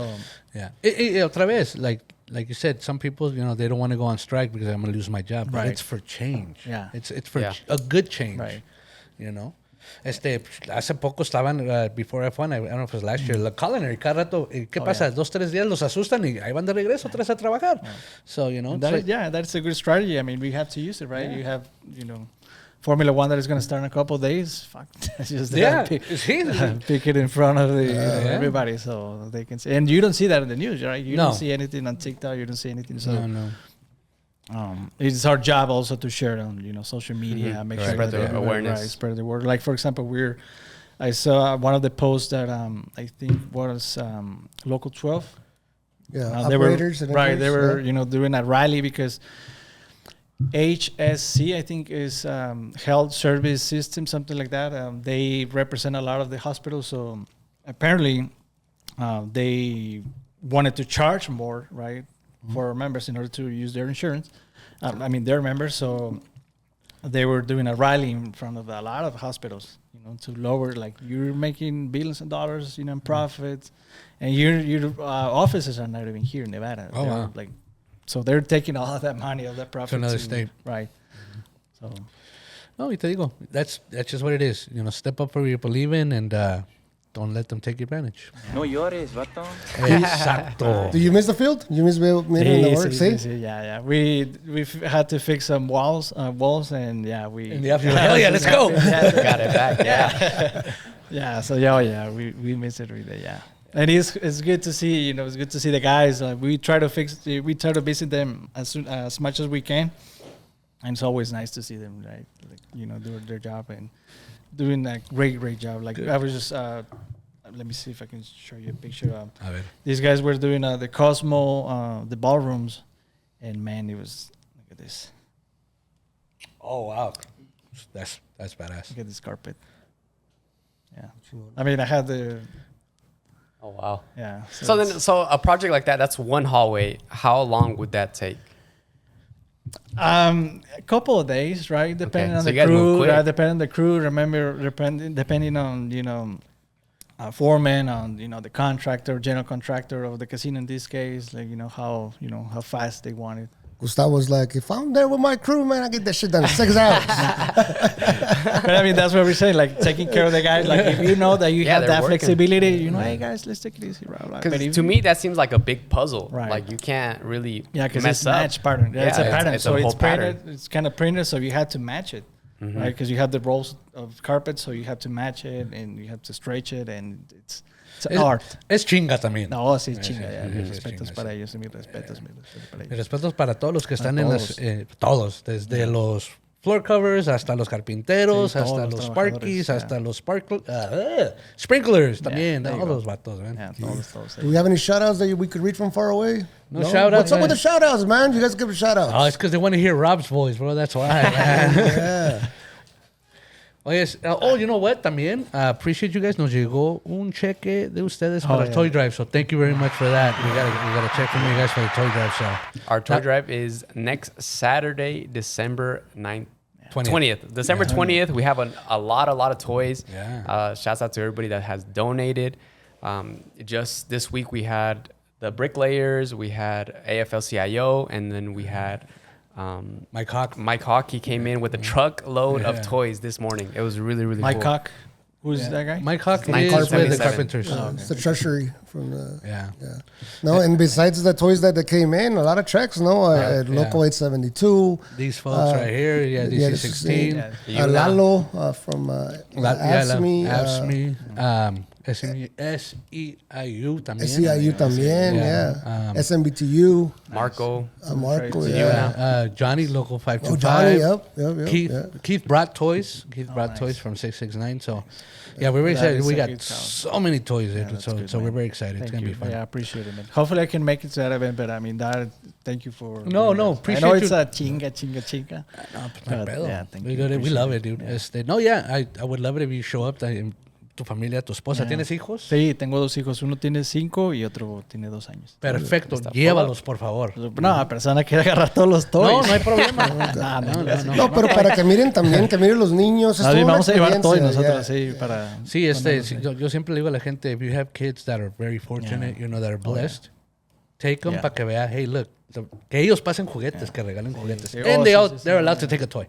Otra vez, like you said, some people, they don't want to go on strike because I'm going to lose my job. But Right. it's for change. Yeah. It's for a good change. Right. Hace poco estaban, before F1, I don't know if it was last year, la culinary, cada rato, ¿qué pasa? 2-3 días los asustan y ahí van de regreso otra vez a trabajar. So, That's a good strategy. I mean, we have to use it, right? You have, Formula One that is going to start in a couple of days. Fuck, just pick it in front of everybody so they can see. And you don't see that in the news, right? You don't see anything on TikTok. You don't see anything. So No. It's our job also to share it on social media, make sure Spread that the awareness. Right, spread the word. Like for example, I saw one of the posts that I think was Local 12. Yeah, They were operators. They were doing a rally because HSC, I think, is Health Service System, something like that. They represent a lot of the hospitals, so apparently they wanted to charge more, right, for members in order to use their insurance. Their members. So they were doing a rally in front of a lot of hospitals, to lower, like, you're making billions of dollars, in profits, and your offices are not even here in Nevada. Oh, wow. So they're taking all of that money, all that profit to another state. Right. So. No, y te digo, that's just what it is. Step up for what you believe in and don't let them take advantage. No llores, vato. Exacto. Do you miss the field? You miss being in the work? See? Yeah. We've had to fix some walls, and we. In the afternoon, hell yeah, let's go. Got it back. Yeah. Yeah. So we miss it really. Yeah. And it's good to see, it's good to see the guys. We try to visit them as much as we can, and it's always nice to see them, right? Doing their job and doing a great job. Like I was just, let me see if I can show you a picture. These guys were doing the Cosmo, the ballrooms, and man, it was, look at this. Oh wow, that's badass. Look at this carpet. Yeah, I had the. Oh wow. Yeah. So a project like that's one hallway. How long would that take? A couple of days, right? Depending on so the you guys move crew. quick. Depending on the crew. Remember, depending on foreman, on the contractor, general contractor of the casino in this case, like how fast they want it. Gustavo's like, if I'm there with my crew, man, I get that shit done in 6 hours. But that's what we're saying, like taking care of the guys. Like if you know that you have they're that working. flexibility, hey guys, let's take it easy, right? Because to me that seems like a big puzzle. Right. Like you can't really because mess it's up. match pattern. Yeah, it's a pattern. It's so a whole it's printed. pattern. It's kind of printed, so you had to match it, right? Because you have the rolls of carpet, so you have to match it and you have to stretch it, and it's an art. Es chinga también. No, sí, chinga. sí, Mis sí, respetos chinga, para sí. ellos y mis respetos para ellos. Mis respetos para todos los que están en todos. todos, desde los floor covers hasta los carpinteros, Sí, hasta todos los los sparkies, trabajadores, hasta los sprinklers también, there you todos go. los vatos, man. Yeah, todos. Do we have any shout-outs that we could read from far away? No shout-outs, What's up with man. the shout-outs, man? You guys give a shout-out. Oh, it's because they want to hear Rob's voice, bro. That's why, man. Yeah. Oh, yes. You know what? También, appreciate you guys. Nos llegó un cheque de ustedes para Toy Drive. So thank you very much for that. We got a check from you guys for the Toy Drive. So Our toy drive is next Saturday, December 20th. December 20th. We have a lot of toys. Yeah. Shouts out to everybody that has donated. Just this week we had the bricklayers, we had AFL-CIO, and then we had Mike Hawk. He came in with a truckload of toys this morning. It was really cool. Mike Hawk, who's that guy? Mike Hawk is 1977. with the Carpenters. It's the treasury from the... Yeah. No, and besides the toys that came in, a lot of checks, at Local 872. These folks right here, DC16. Lalo from ASME. SEIU también. SEIU también, yeah. SMBTU. Marco. Marco, Yeah. Johnny, Local 525. Oh, Johnny, yep. Keith brought toys. Toys from 669. So, yeah, we're very excited. We got so many toys there. So we're very excited. It's going to be fun. Yeah, I appreciate it, man. Hopefully I can make it to that event, but I mean, thank you for... No, appreciate I know you. it's a chinga. Yeah, thank you. We love it, dude. I would love it if you show up. Tu familia, tu esposa, ¿tienes hijos? Sí, tengo 2 hijos. Uno tiene 5 y otro tiene 2 años. Perfecto, llévalos, por favor. No, la persona quiere agarrar todos los toys. No hay problema. No, pero para que miren también, que miren los niños. Vamos a llevar toys nosotros, sí, para... Sí, yo siempre le digo a la gente, if you have kids that are very fortunate, that are blessed, take them para que vea, hey, look, que ellos pasen juguetes, que regalen juguetes. And they're allowed to take a toy.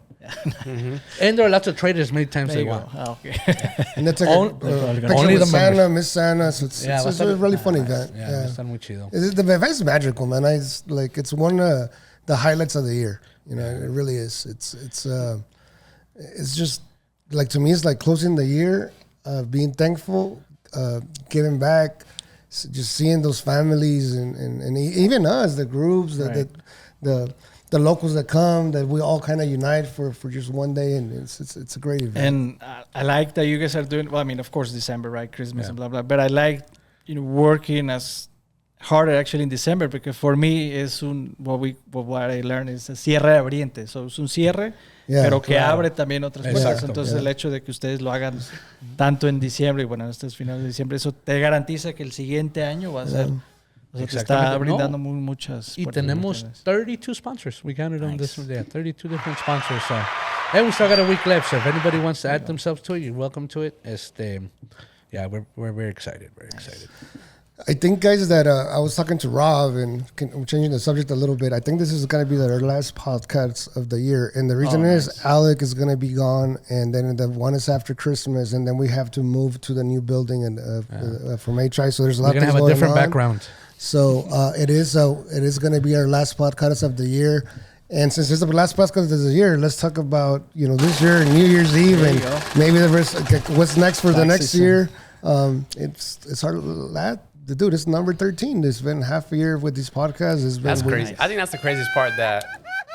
And they're allowed to trade it as many times they want. Okay. And that's like only the Santa, Miss Santa. So it's a really fun event. Yeah, está muy chido. The event is magical, man. It's one of the highlights of the year. It really is. It's just like, to me, it's like closing the year, being thankful, giving back. Just seeing those families and even us, the groups, the locals that come, that we all kind of unite for just one day, and it's a great event. And I like that you guys are doing. Well, I mean, of course, December, right? Christmas and blah blah. But I like working as harder actually in December, because for me es what I learned is a cierre abriente. So es un cierre, pero que abre también otras puertas. Entonces el hecho de que ustedes lo hagan tanto en diciembre y bueno, en estos finales de diciembre, eso te garantiza que el siguiente año va a ser... O sea, te está brindando muchas puertas. Y tenemos 32 sponsors. We counted on this one. Yeah, 32 different sponsors. So, and we still got a week left. So if anybody wants to add themselves to it, you're welcome to it. Yeah, we're very excited. Very excited. I think, guys, that I was talking to Rob, and I'm changing the subject a little bit. I think this is going to be our last podcast of the year. And the reason is Alec is going to be gone, and then the one is after Christmas, and then we have to move to the new building and from HI. So there's a lot of things going on. We're going to have a different background. So it is going to be our last podcast of the year. And since it's the last podcast of the year, let's talk about, this year, New Year's Eve, and maybe what's next for the next year. It's our dude, it's number 13. It's been half a year with these podcasts. That's crazy. I think that's the craziest part, that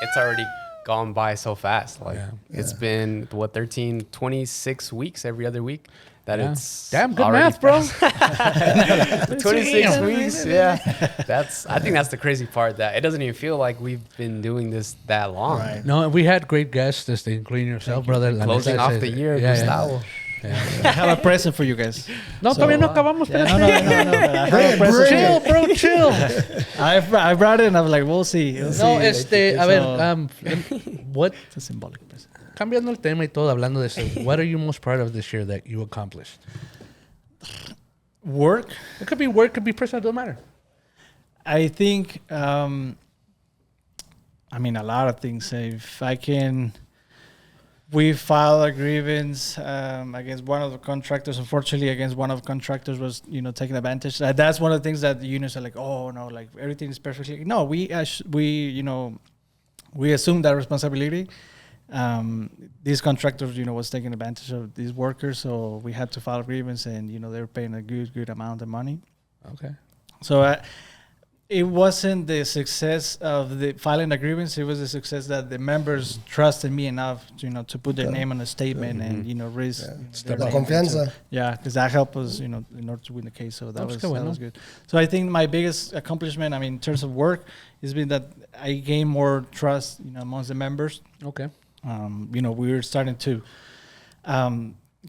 it's already gone by so fast. Like it's been 26 weeks every other week. It's damn good math, bro. 26 weeks. Yeah. I think that's the crazy part, that it doesn't even feel like we've been doing this that long. Right. No, we had great guests, including yourself, brother. Closing off the year, Gustavo. I have a present for you guys. No, todavía no acabamos. No. I have a present. Bro, chill. I brought it and I was like, we'll see. A ver, what? It's a symbolic present. Cambiando el tema y todo, hablando de eso, what are you most proud of this year that you accomplished? Work? It could be work, could be personal, it doesn't matter. I think, a lot of things. If I can... We filed a grievance against one of the contractors. Unfortunately, against one of the contractors was, taking advantage. That's one of the things that the unions are like, oh no, like everything is perfectly. No, we assume that responsibility. These contractors, was taking advantage of these workers, so we had to file a grievance, and they were paying a good amount of money. Okay. So. It wasn't the success of the filing a grievance. It was the success that the members trusted me enough, to put their name on a statement and raise their confianza. Because that helped us, in order to win the case. So that was good. So I think my biggest accomplishment, in terms of work, has been that I gained more trust, amongst the members. Okay. We were starting to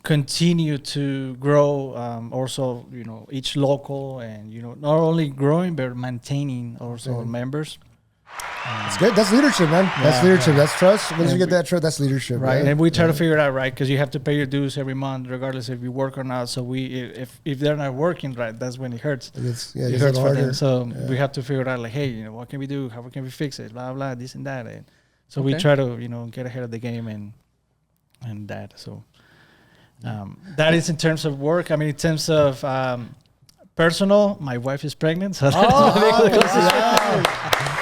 continue to grow, also, each local, and, not only growing, but maintaining also members. It's good. That's leadership, man. That's leadership. That's trust. Once you get that trust, that's leadership. Right. And we try to figure it out, right? Because you have to pay your dues every month, regardless if you work or not. So if they're not working right, that's when it hurts. It hurts for them. So we have to figure it out, like, hey, what can we do? How can we fix it? Blah, blah, this and that. And so we try to, get ahead of the game and that. So that is in terms of work. In terms of personal, my wife is pregnant. So that's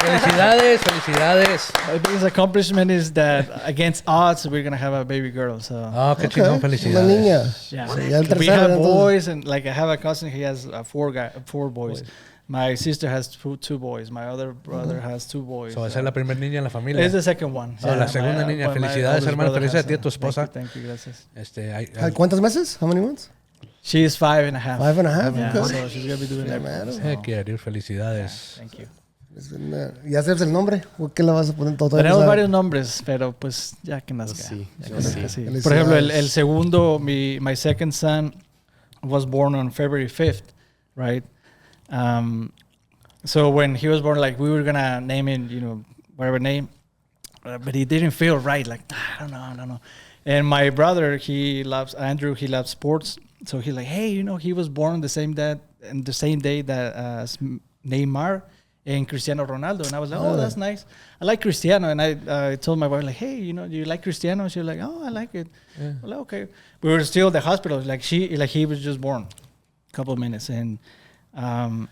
Felicidades. My biggest accomplishment is that against odds, we're gonna have a baby girl. So Oh, qué chingón, Una felicidades. niña. yeah, So, ya el we tercero, have entonces. boys, and like I have a cousin. He has four boys. My sister has two boys. My other brother has 2 boys. So, va a ser la primera niña en la familia. It's the second one. Oh, la segunda niña. my Felicidades, oldest hermano. brother Felicidades has a ti y a tu esposa. Thank you, gracias. ¿Cuántos meses? How many months? She is 5.5. 5.5. Yeah, Okay. so she's gonna be doing Yeah, that. man. Heck yeah, dude. Felicidades. Thank you. ¿Ya sabes el nombre? ¿O qué le vas a poner? Todavía no Tenemos sabes. varios nombres, pero pues ya que nazca. Sí, Ya sí, que nazca, sí. sí. Por ejemplo, el segundo, my second son was born on February 5th, right? So when he was born, like we were gonna name him, whatever name, but it didn't feel right. Like I don't know. And my brother, Andrew, he loves sports, so he's like, hey, he was born the same day that Neymar and Cristiano Ronaldo. And I was like, oh, that's nice. I like Cristiano. And I told my wife, like, hey, do you like Cristiano? She was like, oh, I like it. Yeah. Well, okay. We were still at the hospital. He was just born a couple of minutes. And my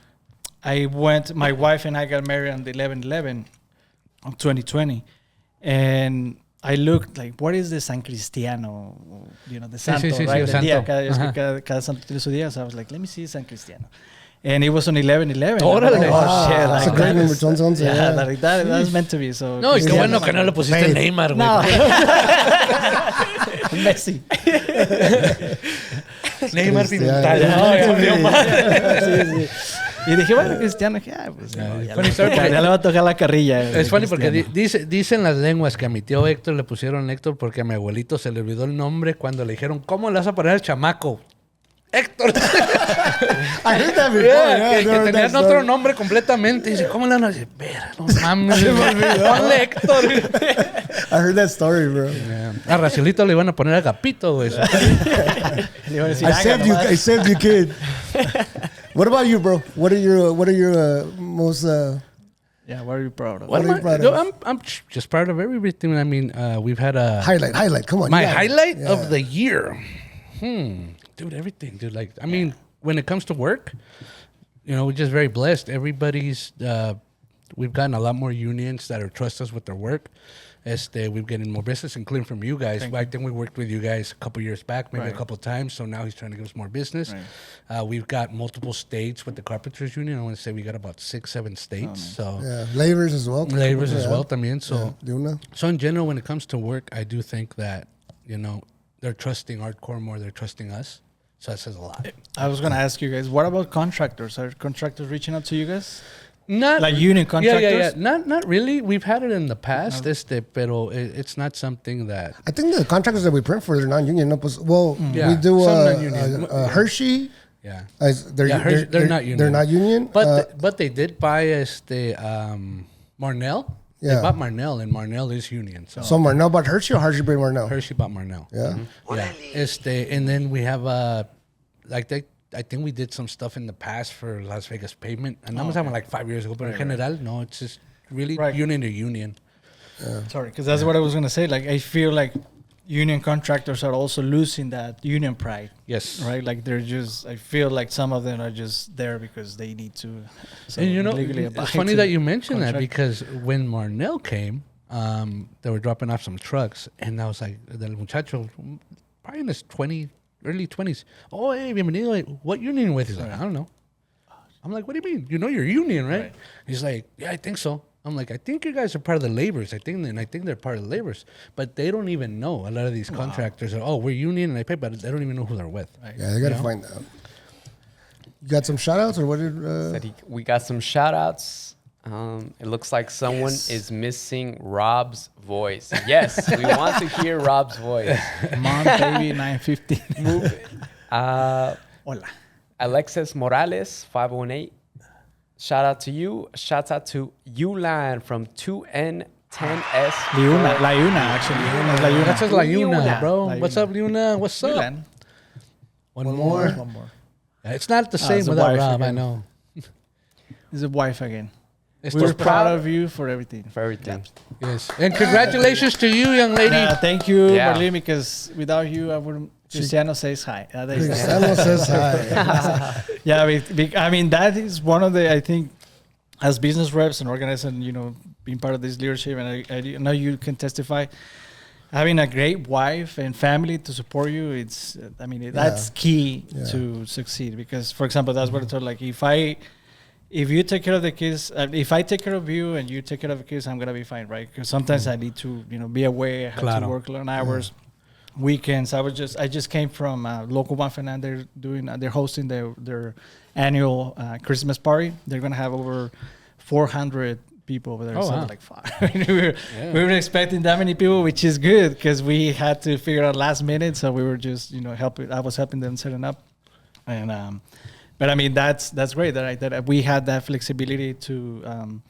wife and I got married on the 11/11 of 2020. And I looked like, what is the San Cristiano? The Santo, sí, right? el El día, santo. cada santo tiene su día. So I was like, let me see San Cristiano. And it was on 11/11. Órale. Oh, shit. That's a great number, 11. Yeah, that was meant to be. So No, y qué Cristiano. bueno que no le pusiste Hey. Neymar, güey. No. Messi. Neymar Cristiano. Pimental. No, Dios mío. Sí. Y dije, bueno, Cristiano, pues, ya funny story, le va a tocar la carrilla. Es funny porque dicen las lenguas que a mi tío Héctor le pusieron Héctor porque a mi abuelito se le olvidó el nombre cuando le dijeron, ¿cómo le vas a poner al chamaco? Héctor. I heard that before. Yeah, que heard tenían that otro story. nombre completamente. Y dice, ¿cómo le van a decir? Vera, no mames. Ponle Héctor. I heard that story, bro. Yeah. A Racielito le iban a poner Agapito, güey. Le iba a decir, I saved you, kid. What about you, bro? What are your most Yeah, what are you proud of? What are you proud No, of? I'm just proud of everything. I mean, we've had a highlight? Come on. my you got it. highlight Yeah. of the year. Dude, everything, dude. Like, I mean, when it comes to work, we're just very blessed. Everybody's, we've gotten a lot more unions that are trust us with their work. We've gotten more business, including from you guys. I think we worked with you guys a couple years back, maybe a couple of times. So now he's trying to give us more business. Right. We've got multiple states with the Carpenters Union. I want to say we got about 6-7 states. So Yeah, labors as well. labors as well también. So, De una. so in general, when it comes to work, I do think that, they're trusting Artkore more. They're trusting us. So that says a lot. I was going to ask you guys, what about contractors? Are contractors reaching out to you guys? Not Like union contractors? Yeah. Not really. We've had it in the past, pero it's not something that. I think the contractors that we print for, they're non-union. No, pues, well, Yeah, we do some non-union. Hershey. Yeah. They're not union. They're not union. But they did buy Marnell. Yeah. They bought Marnell, and Marnell is union. So, Marnell bought Hershey or Hershey bought Marnell? Hershey bought Marnell. Yeah. Yeah. And then we have I think we did some stuff in the past for Las Vegas pavement, and that was having like 5 years ago. But in general, no, it's just really union to union. Sorry, because that's what I was going to say. Like, I feel like union contractors are also losing that union pride. Yes. Right? Like, I feel like some of them are just there because they need to. So And legally it's abide funny to that you mentioned that contract. because when Marnell came, they were dropping off some trucks, and I was like, the muchacho, probably in his early 20s. Oh, hey, bienvenido. What union you with? He's like, I don't know. I'm like, what do you mean? You know your union, right? He's like, yeah, I think so. I'm like, I think you guys are part of the laborers. I think they're part of the laborers. But they don't even know. A lot of these contractors are, we're union and I pay, but they don't even know who they're with. Right. Yeah, they got to find out. You got some shout outs or what did... We got some shout outs. It looks like someone is missing Rob's voice. Yes, we want to hear Rob's voice. Mom, baby, 9:15. Hola. Alexis Morales, 518. Shout out to you. Shout out to Ulan from 2N10S. Liuna, actually. Liuna's Liuna. That's just Liuna, bro. Liuna. What's up, Liuna? What's up? Ulan. One more. One more. It's not the same it's a without wife Rob, I again. know. He's a wife again. It's We're just proud of you for everything. For everything. Yes. And congratulations to you, young lady. Thank you, Yeah. Marlene, because without you, I wouldn't. Cristiano says hi. Cristiano says hi. Yeah, I mean, that is one of the, I think, as business reps and organizing, being part of this leadership, and I know you can testify, having a great wife and family to support you, that's key to succeed. Because, for example, that's what I told, like, if you take care of the kids, if I take care of you and you take care of the kids, I'm going to be fine, right? Because sometimes I need to, be away. I have to work long hours, weekends. I just came from Local Muffin, and they're hosting their annual Christmas party. They're going to have over 400 people over there. Oh, wow. Like, we were expecting that many people, which is good because we had to figure out last minute. So we were just, I was helping them setting up. And, but I mean, that's great that we had that flexibility to,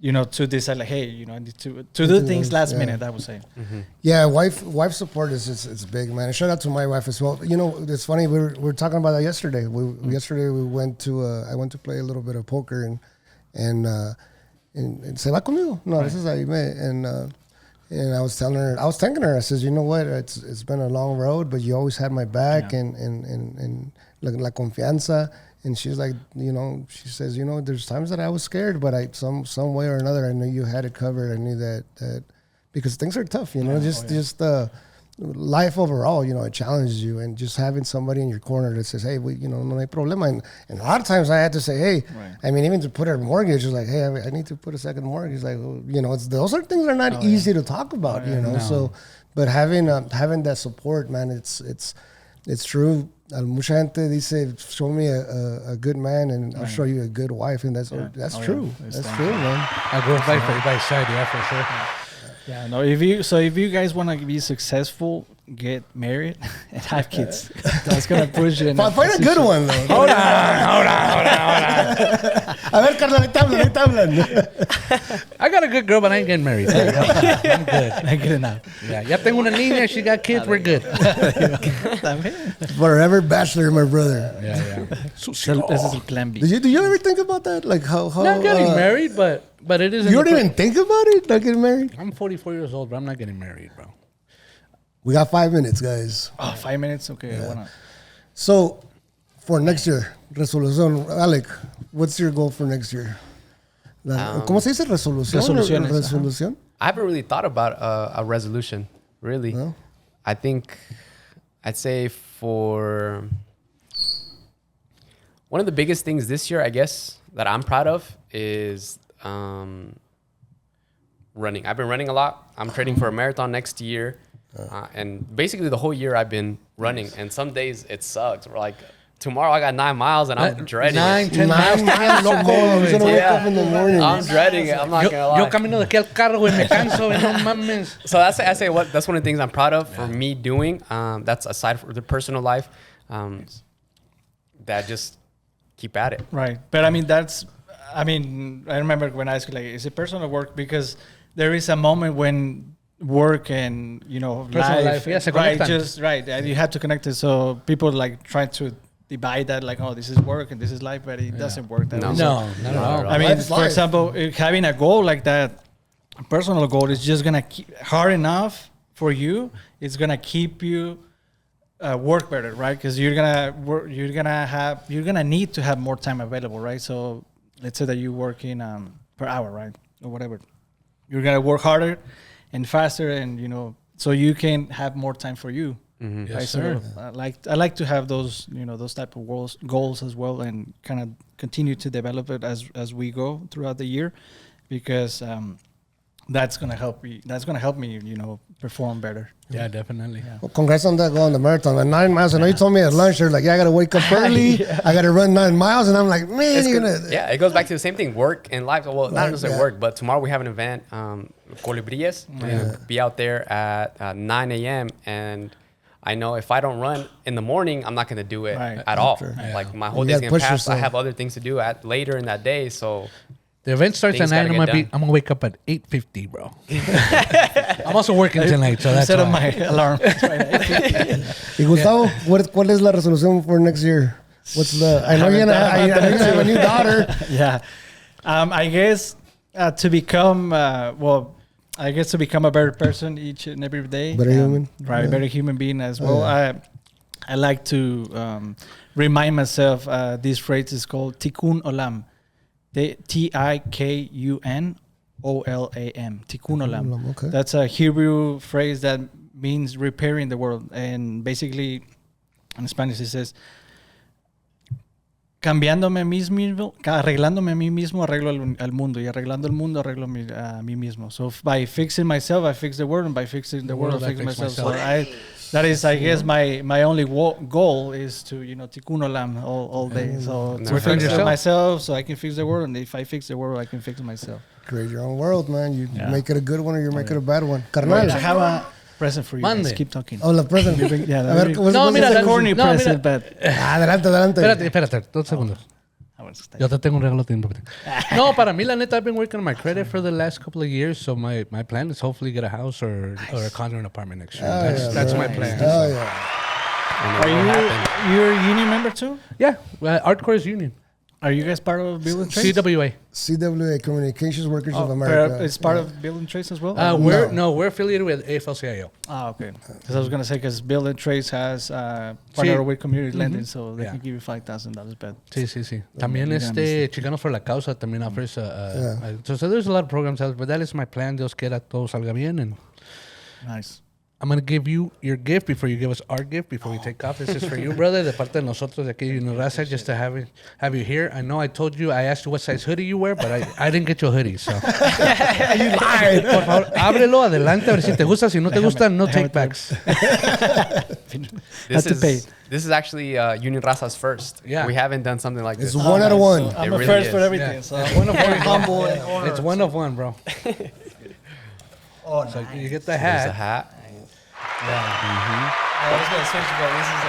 to decide, like, hey, I need to do things last minute, I would say. Mm-hmm. Yeah, wife support is big, man. And shout out to my wife as well. It's funny, we were talking about that yesterday. Yesterday we went to, I went to play a little bit of poker and se va conmigo. No, this is and I was thanking her. I says, you know what? It's been a long road, but you always had my back and la confianza. And she's like, she says, there's times that I was scared, but some way or another, I knew you had it covered. I knew that because things are tough, just life overall, it challenges you, and just having somebody in your corner that says, hey, no hay problema. And a lot of times I had to say, hey, I mean, even to put a mortgage, it's like, hey, I need to put a second mortgage. Like, those are things that are not easy to talk about, So, but having that support, man, it's true. Mucha gente dice, show me a good man, and I'll show you a good wife, and that's true. That's true, man. I go by side, yeah, for sure. Yeah, no. If you guys want to be successful, get married and have kids. That's gonna push you. Find a good one, though. Hold on. A ver, Carlos, ahorita hablan. I got a good girl, but I ain't getting married. I'm good. Not good enough. Yeah, ya tengo una niña. She got kids. We're good. Forever bachelor, my brother. Yeah. This is a plan B. Do you ever think about that? Like how not getting married, but it is. You don't even think about it, not getting married? I'm 44 years old, but I'm not getting married, bro. We got 5 minutes, guys. Oh, 5 minutes? Okay, why not? So, for next year, resolución. Alec, what's your goal for next year? ¿Cómo se dice resolución? Resolución. I haven't really thought about a resolution, really. No? I think I'd say for one of the biggest things this year, I guess, that I'm proud of is running. I've been running a lot. I'm training for a marathon next year. And basically the whole year I've been running. And some days it sucks. We're like, tomorrow I got 9 miles and I'm dreading 10 miles. I'm gonna wake up in the morning. I'm dreading it. I'm not gonna lie. Yo camino de aquí al carro, güey, me canso, no mames. So that's one of the things I'm proud of for me doing. That's aside from the personal life. That just keep at it. Right. But I remember when I asked, like, is it personal work? Because there is a moment when work and life, yes, right, and you have to connect it. So people like try to divide that, like, oh, this is work and this is life, but it doesn't work that way. No, not at all. I mean, for example, having a goal like that, a personal goal, is just gonna keep hard enough for you. It's gonna keep you work better, right? Because you're gonna need to have more time available, right? So let's say that you're working per hour, right, or whatever. You're gonna work harder and faster, and so you can have more time for you. Mm-hmm. Right? Yes, sir. So I like to have those those type of goals as well, and kind of continue to develop it as we go throughout the year, because that's gonna help me. That's gonna help me, perform better. Yeah, definitely. Yeah. Well, congrats on that goal on the marathon. At 9 miles, I know you told me at lunch, you're like, I got to wake up early. I got to run 9 miles. And I'm like, man, yeah, it goes back to the same thing, work and life. Well, not necessarily work, but tomorrow we have an event, Colibríes. We're going to be out there at 9 a.m. And I know if I don't run in the morning, I'm not going to do it at all. Sure. Like, my whole day's going to pass. Yourself. I have other things to do later in that day, so... The event starts at 9. I'm gonna wake up at 8:50, bro. I'm also working tonight, so that's set up my alarm. Y Gustavo, ¿cuál es la resolución for next year? What's the? I know you have a new daughter. Yeah, I guess to become to become a better person each and every day. Better human, right? Better human being as well. I like to remind myself. This phrase is called Tikkun Olam. Tikunolam. Tikunolam. Okay. That's a Hebrew phrase that means repairing the world. And basically, in Spanish, it says, cambiándome a mí mismo, arreglándome a mí mismo, arreglo al mundo. Y arreglando el mundo, arreglo a mí mismo. So by fixing myself, I fix the world. And by fixing the world, I fix myself. So that is, I guess, my only goal is to, tikkun olam all day. So to fix myself so I can fix the world. And if I fix the world, I can fix myself. Create your own world, man. You make it a good one or you make it a bad one. Carnal. I have a present for you guys. Keep talking. Oh, la present. Yeah, mira, corny present, but... Adelante. Espérate, 2 segundos. Yo te tengo un regalo. No, para mí, la neta, I've been working on my credit for the last couple of years. So my plan is hopefully get a house or a condo and apartment next year. That's my plan. Oh, yeah. Are you a union member too? Yeah, Artkore is union. Are you guys part of Building Trades? CWA, Communications Workers of America. It's part of Building Trades as well? We're affiliated with AFL-CIO. Okay. Because I was going to say, because Building Trades has partner with community lending, so they can give you $5,000 back. Sí. También Chicanos for la Causa también offers so there's a lot of programs out, but that is my plan. Dios quiera todo salga bien. And nice. I'm going to give you your gift before you give us our gift before we take off. This is for you, brother, de parte de nosotros de aquí en Raza, just to have you here. I know I told you, I asked you what size hoodie you wear, but I didn't get your hoodie, so. You lied. Por favor, ábrelo, adelante, a ver si te gusta. Si no te gusta, no take backs. This is actually Union Raza's first. Yeah. We haven't done something like this. It's 1 out of 1. I'm a first for everything. Yeah. So One of one. humble and honored. It's 1 of 1, bro. Oh, So nice. you get the There's hat. a hat. I was going to switch, but this is a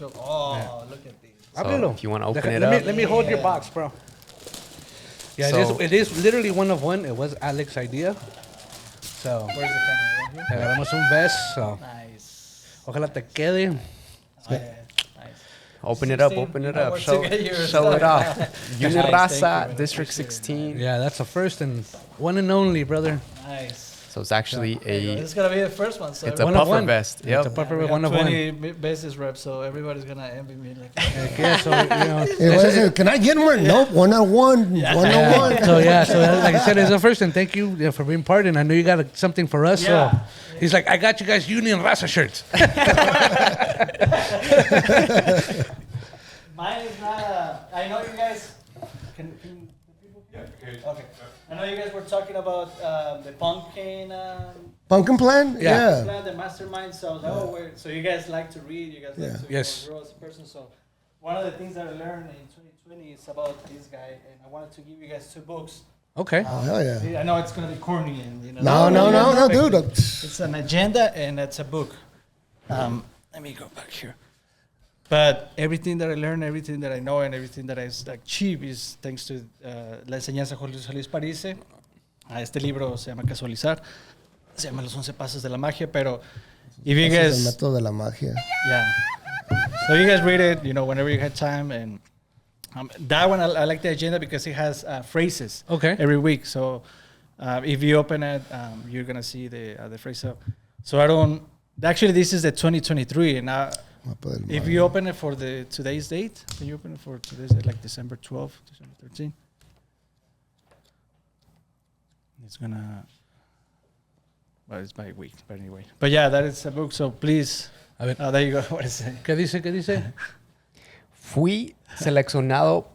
5012. Oh, look at these. Ábrelo. If you want to open it let up. me hold your box, bro. Yeah, So- it is literally 1 of 1. It was Alex's idea. So, Where's the camera? Right here? agarramos un vest. So, Nice. ojalá te quede. Oh, yeah. Nice. Open it up. 16. Show To get your it stuff. off. Union Nice, thank Raza, you. District Appreciate it. 16. Yeah, that's the first and one and only, brother. Nice. So it's actually This is going to be the first one. So it's a One of puffer one. vest. It's a Yep. puffer we have one of 20 one. business reps, so everybody's going to envy me. Like, Yeah, so, Hey, what is it? Can I get more? Nope. 1 out of 1. 1 out of 1. So like I said, it's the first, and thank you for being part. And I know you got something for us. Yeah. So he's like, I got you guys Union Raza shirts. mine is not I know you guys. Can the people hear? Okay. I know you guys were talking about the pumpkin. Pumpkin plan? Yeah. Plan, the mastermind. So so you guys like to read. You guys like to Yes. grow as a person. So one of the things that I learned in 2020 is about this guy, and I wanted to give you guys 2 books. Okay. Oh, hell yeah. See, I know it's gonna be corny, and No, dude. It's an agenda and it's a book. Let me go back here. But everything that I learned, everything that I know, and everything that I achieve is thanks to la enseñanza de José Luis Parisse. Este libro se llama Casualizar. Se llama Los 11 Pasos de la Magia. Pero if you Ese es el guys, método de la magia. yeah. So you guys read it, whenever you have time. And that one, I like the agenda because it has phrases every week. So if you open it, you're gonna see the phrase. So I don't. Actually, this is the 2023, and if you open it for today's date, can you open it for today's date, like December 12th, December 13th? It's gonna. Well, it's by week, but anyway. But yeah, that is a book. So please. There you go. What is it? ¿Qué dice? Fui seleccionado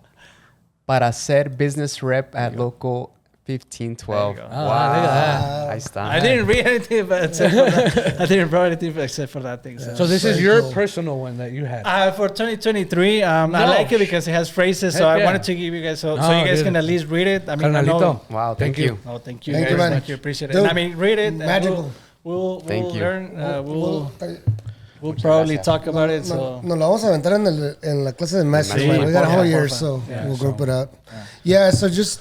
para ser business rep at local 1512. There you go. Oh, look at that. Ahí está. I didn't read anything, but except for that. I didn't read anything except for that thing. So this is Very your cool. personal one that you had. For 2023, I like it because it has phrases. So Heck I yeah. wanted to give you guys, so No, you guys dude. can at least read it. I mean, I Carnalito. know. Wow, thank you. Oh, thank you. Thank you, guys. man. Thank you. Appreciate it. Dude, And I mean, read it. and magical. We'll Thank you. learn. We'll probably talk about it. So Nos la vamos a aventar en la clase de masters, Sí, man. We got a whole porfa, year, porfa. so Yeah, we'll group it up. Yeah, so just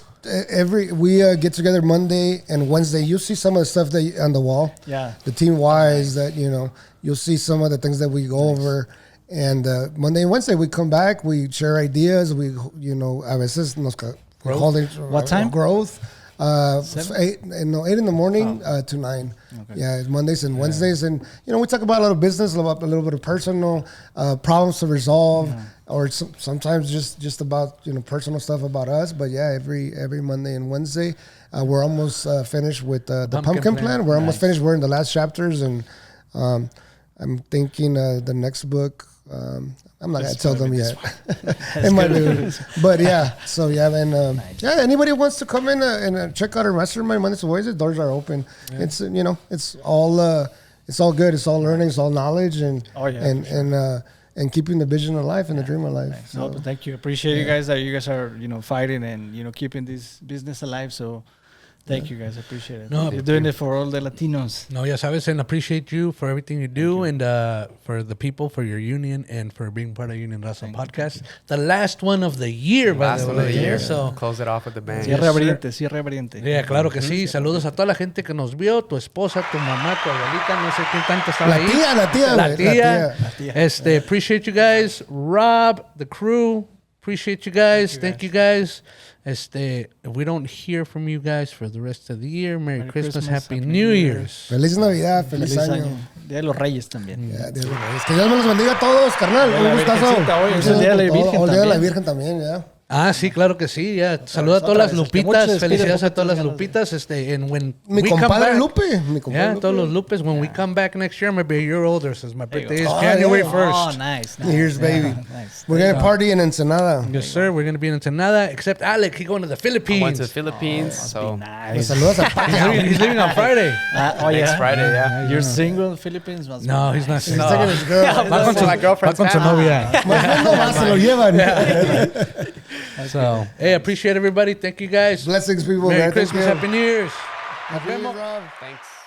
we get together Monday and Wednesday. You'll see some of the stuff that on the wall. yeah. The team wise that you'll see some of the things that we go over. And Monday and Wednesday we come back, we share ideas. We a veces nos holding What time? growth. 8 in the morning to 9. Okay. Yeah, Mondays and Wednesdays, and we talk about a little business, a little bit of personal problems to resolve, or sometimes just about personal stuff about us. But yeah, every Monday and Wednesday, we're almost finished with the pumpkin plan. We're almost finished. We're in the last chapters, and I'm thinking the next book. I'm not gonna tell them yet. It might be, but yeah. So yeah, and anybody wants to come in and check out our mastermind Mondays and Wednesdays, doors are open. Yeah. It's it's all good. It's all learning. It's all knowledge, and and keeping the vision alive and the dream alive. Nice. So, but thank you. Appreciate you guys that you guys are fighting and keeping this business alive. So. Thank you guys, I appreciate it. No, you're doing it for all the Latinos. No, ya sabes, and appreciate you for everything you do, and for the people, for your union, and for being part of Union Raza podcast. The last one of the year, by the way. So close it off with the bang. Cierre abriente. Yeah, claro que sí. Saludos a toda la gente que nos vio, tu esposa, tu mamá, tu abuelita, no sé quién tanto estaba ahí. La tía. Appreciate you guys. Rob, the crew, appreciate you guys. Thank you guys. If we don't hear from you guys for the rest of the year, Merry Christmas, Happy New Year's. Feliz Navidad, feliz año. Día de los Reyes también. Día de los Reyes. Que Dios me los bendiga a todos, carnal. Un gustazo. Hoy es el Día de la Virgen también. El Día de la Virgen también, ya. Ah, sí, claro que sí, ya. Saluda a todas las Lupitas. Felicidades a todas las Lupitas. Mi compadre Lupe. Yeah, todos los Lupes. When we come back next year, I'm going to be a year older since my birthday is January 1st. Oh, nice. Here's baby. Nice. We're going to party in Ensenada. Yes, sir. We're going to be in Ensenada. Except Alec, he's going to the Philippines. I went to the Philippines, so nice. He's leaving on Friday. Next Friday, yeah. You're single in the Philippines? No, he's not He's single. taking his girl. Va con my girlfriend's novia. Más se lo llevan. So, hey, appreciate everybody. Thank you guys. Blessings, people. Merry Christmas, Happy New Year's. Happy New Year, Rob. Thanks.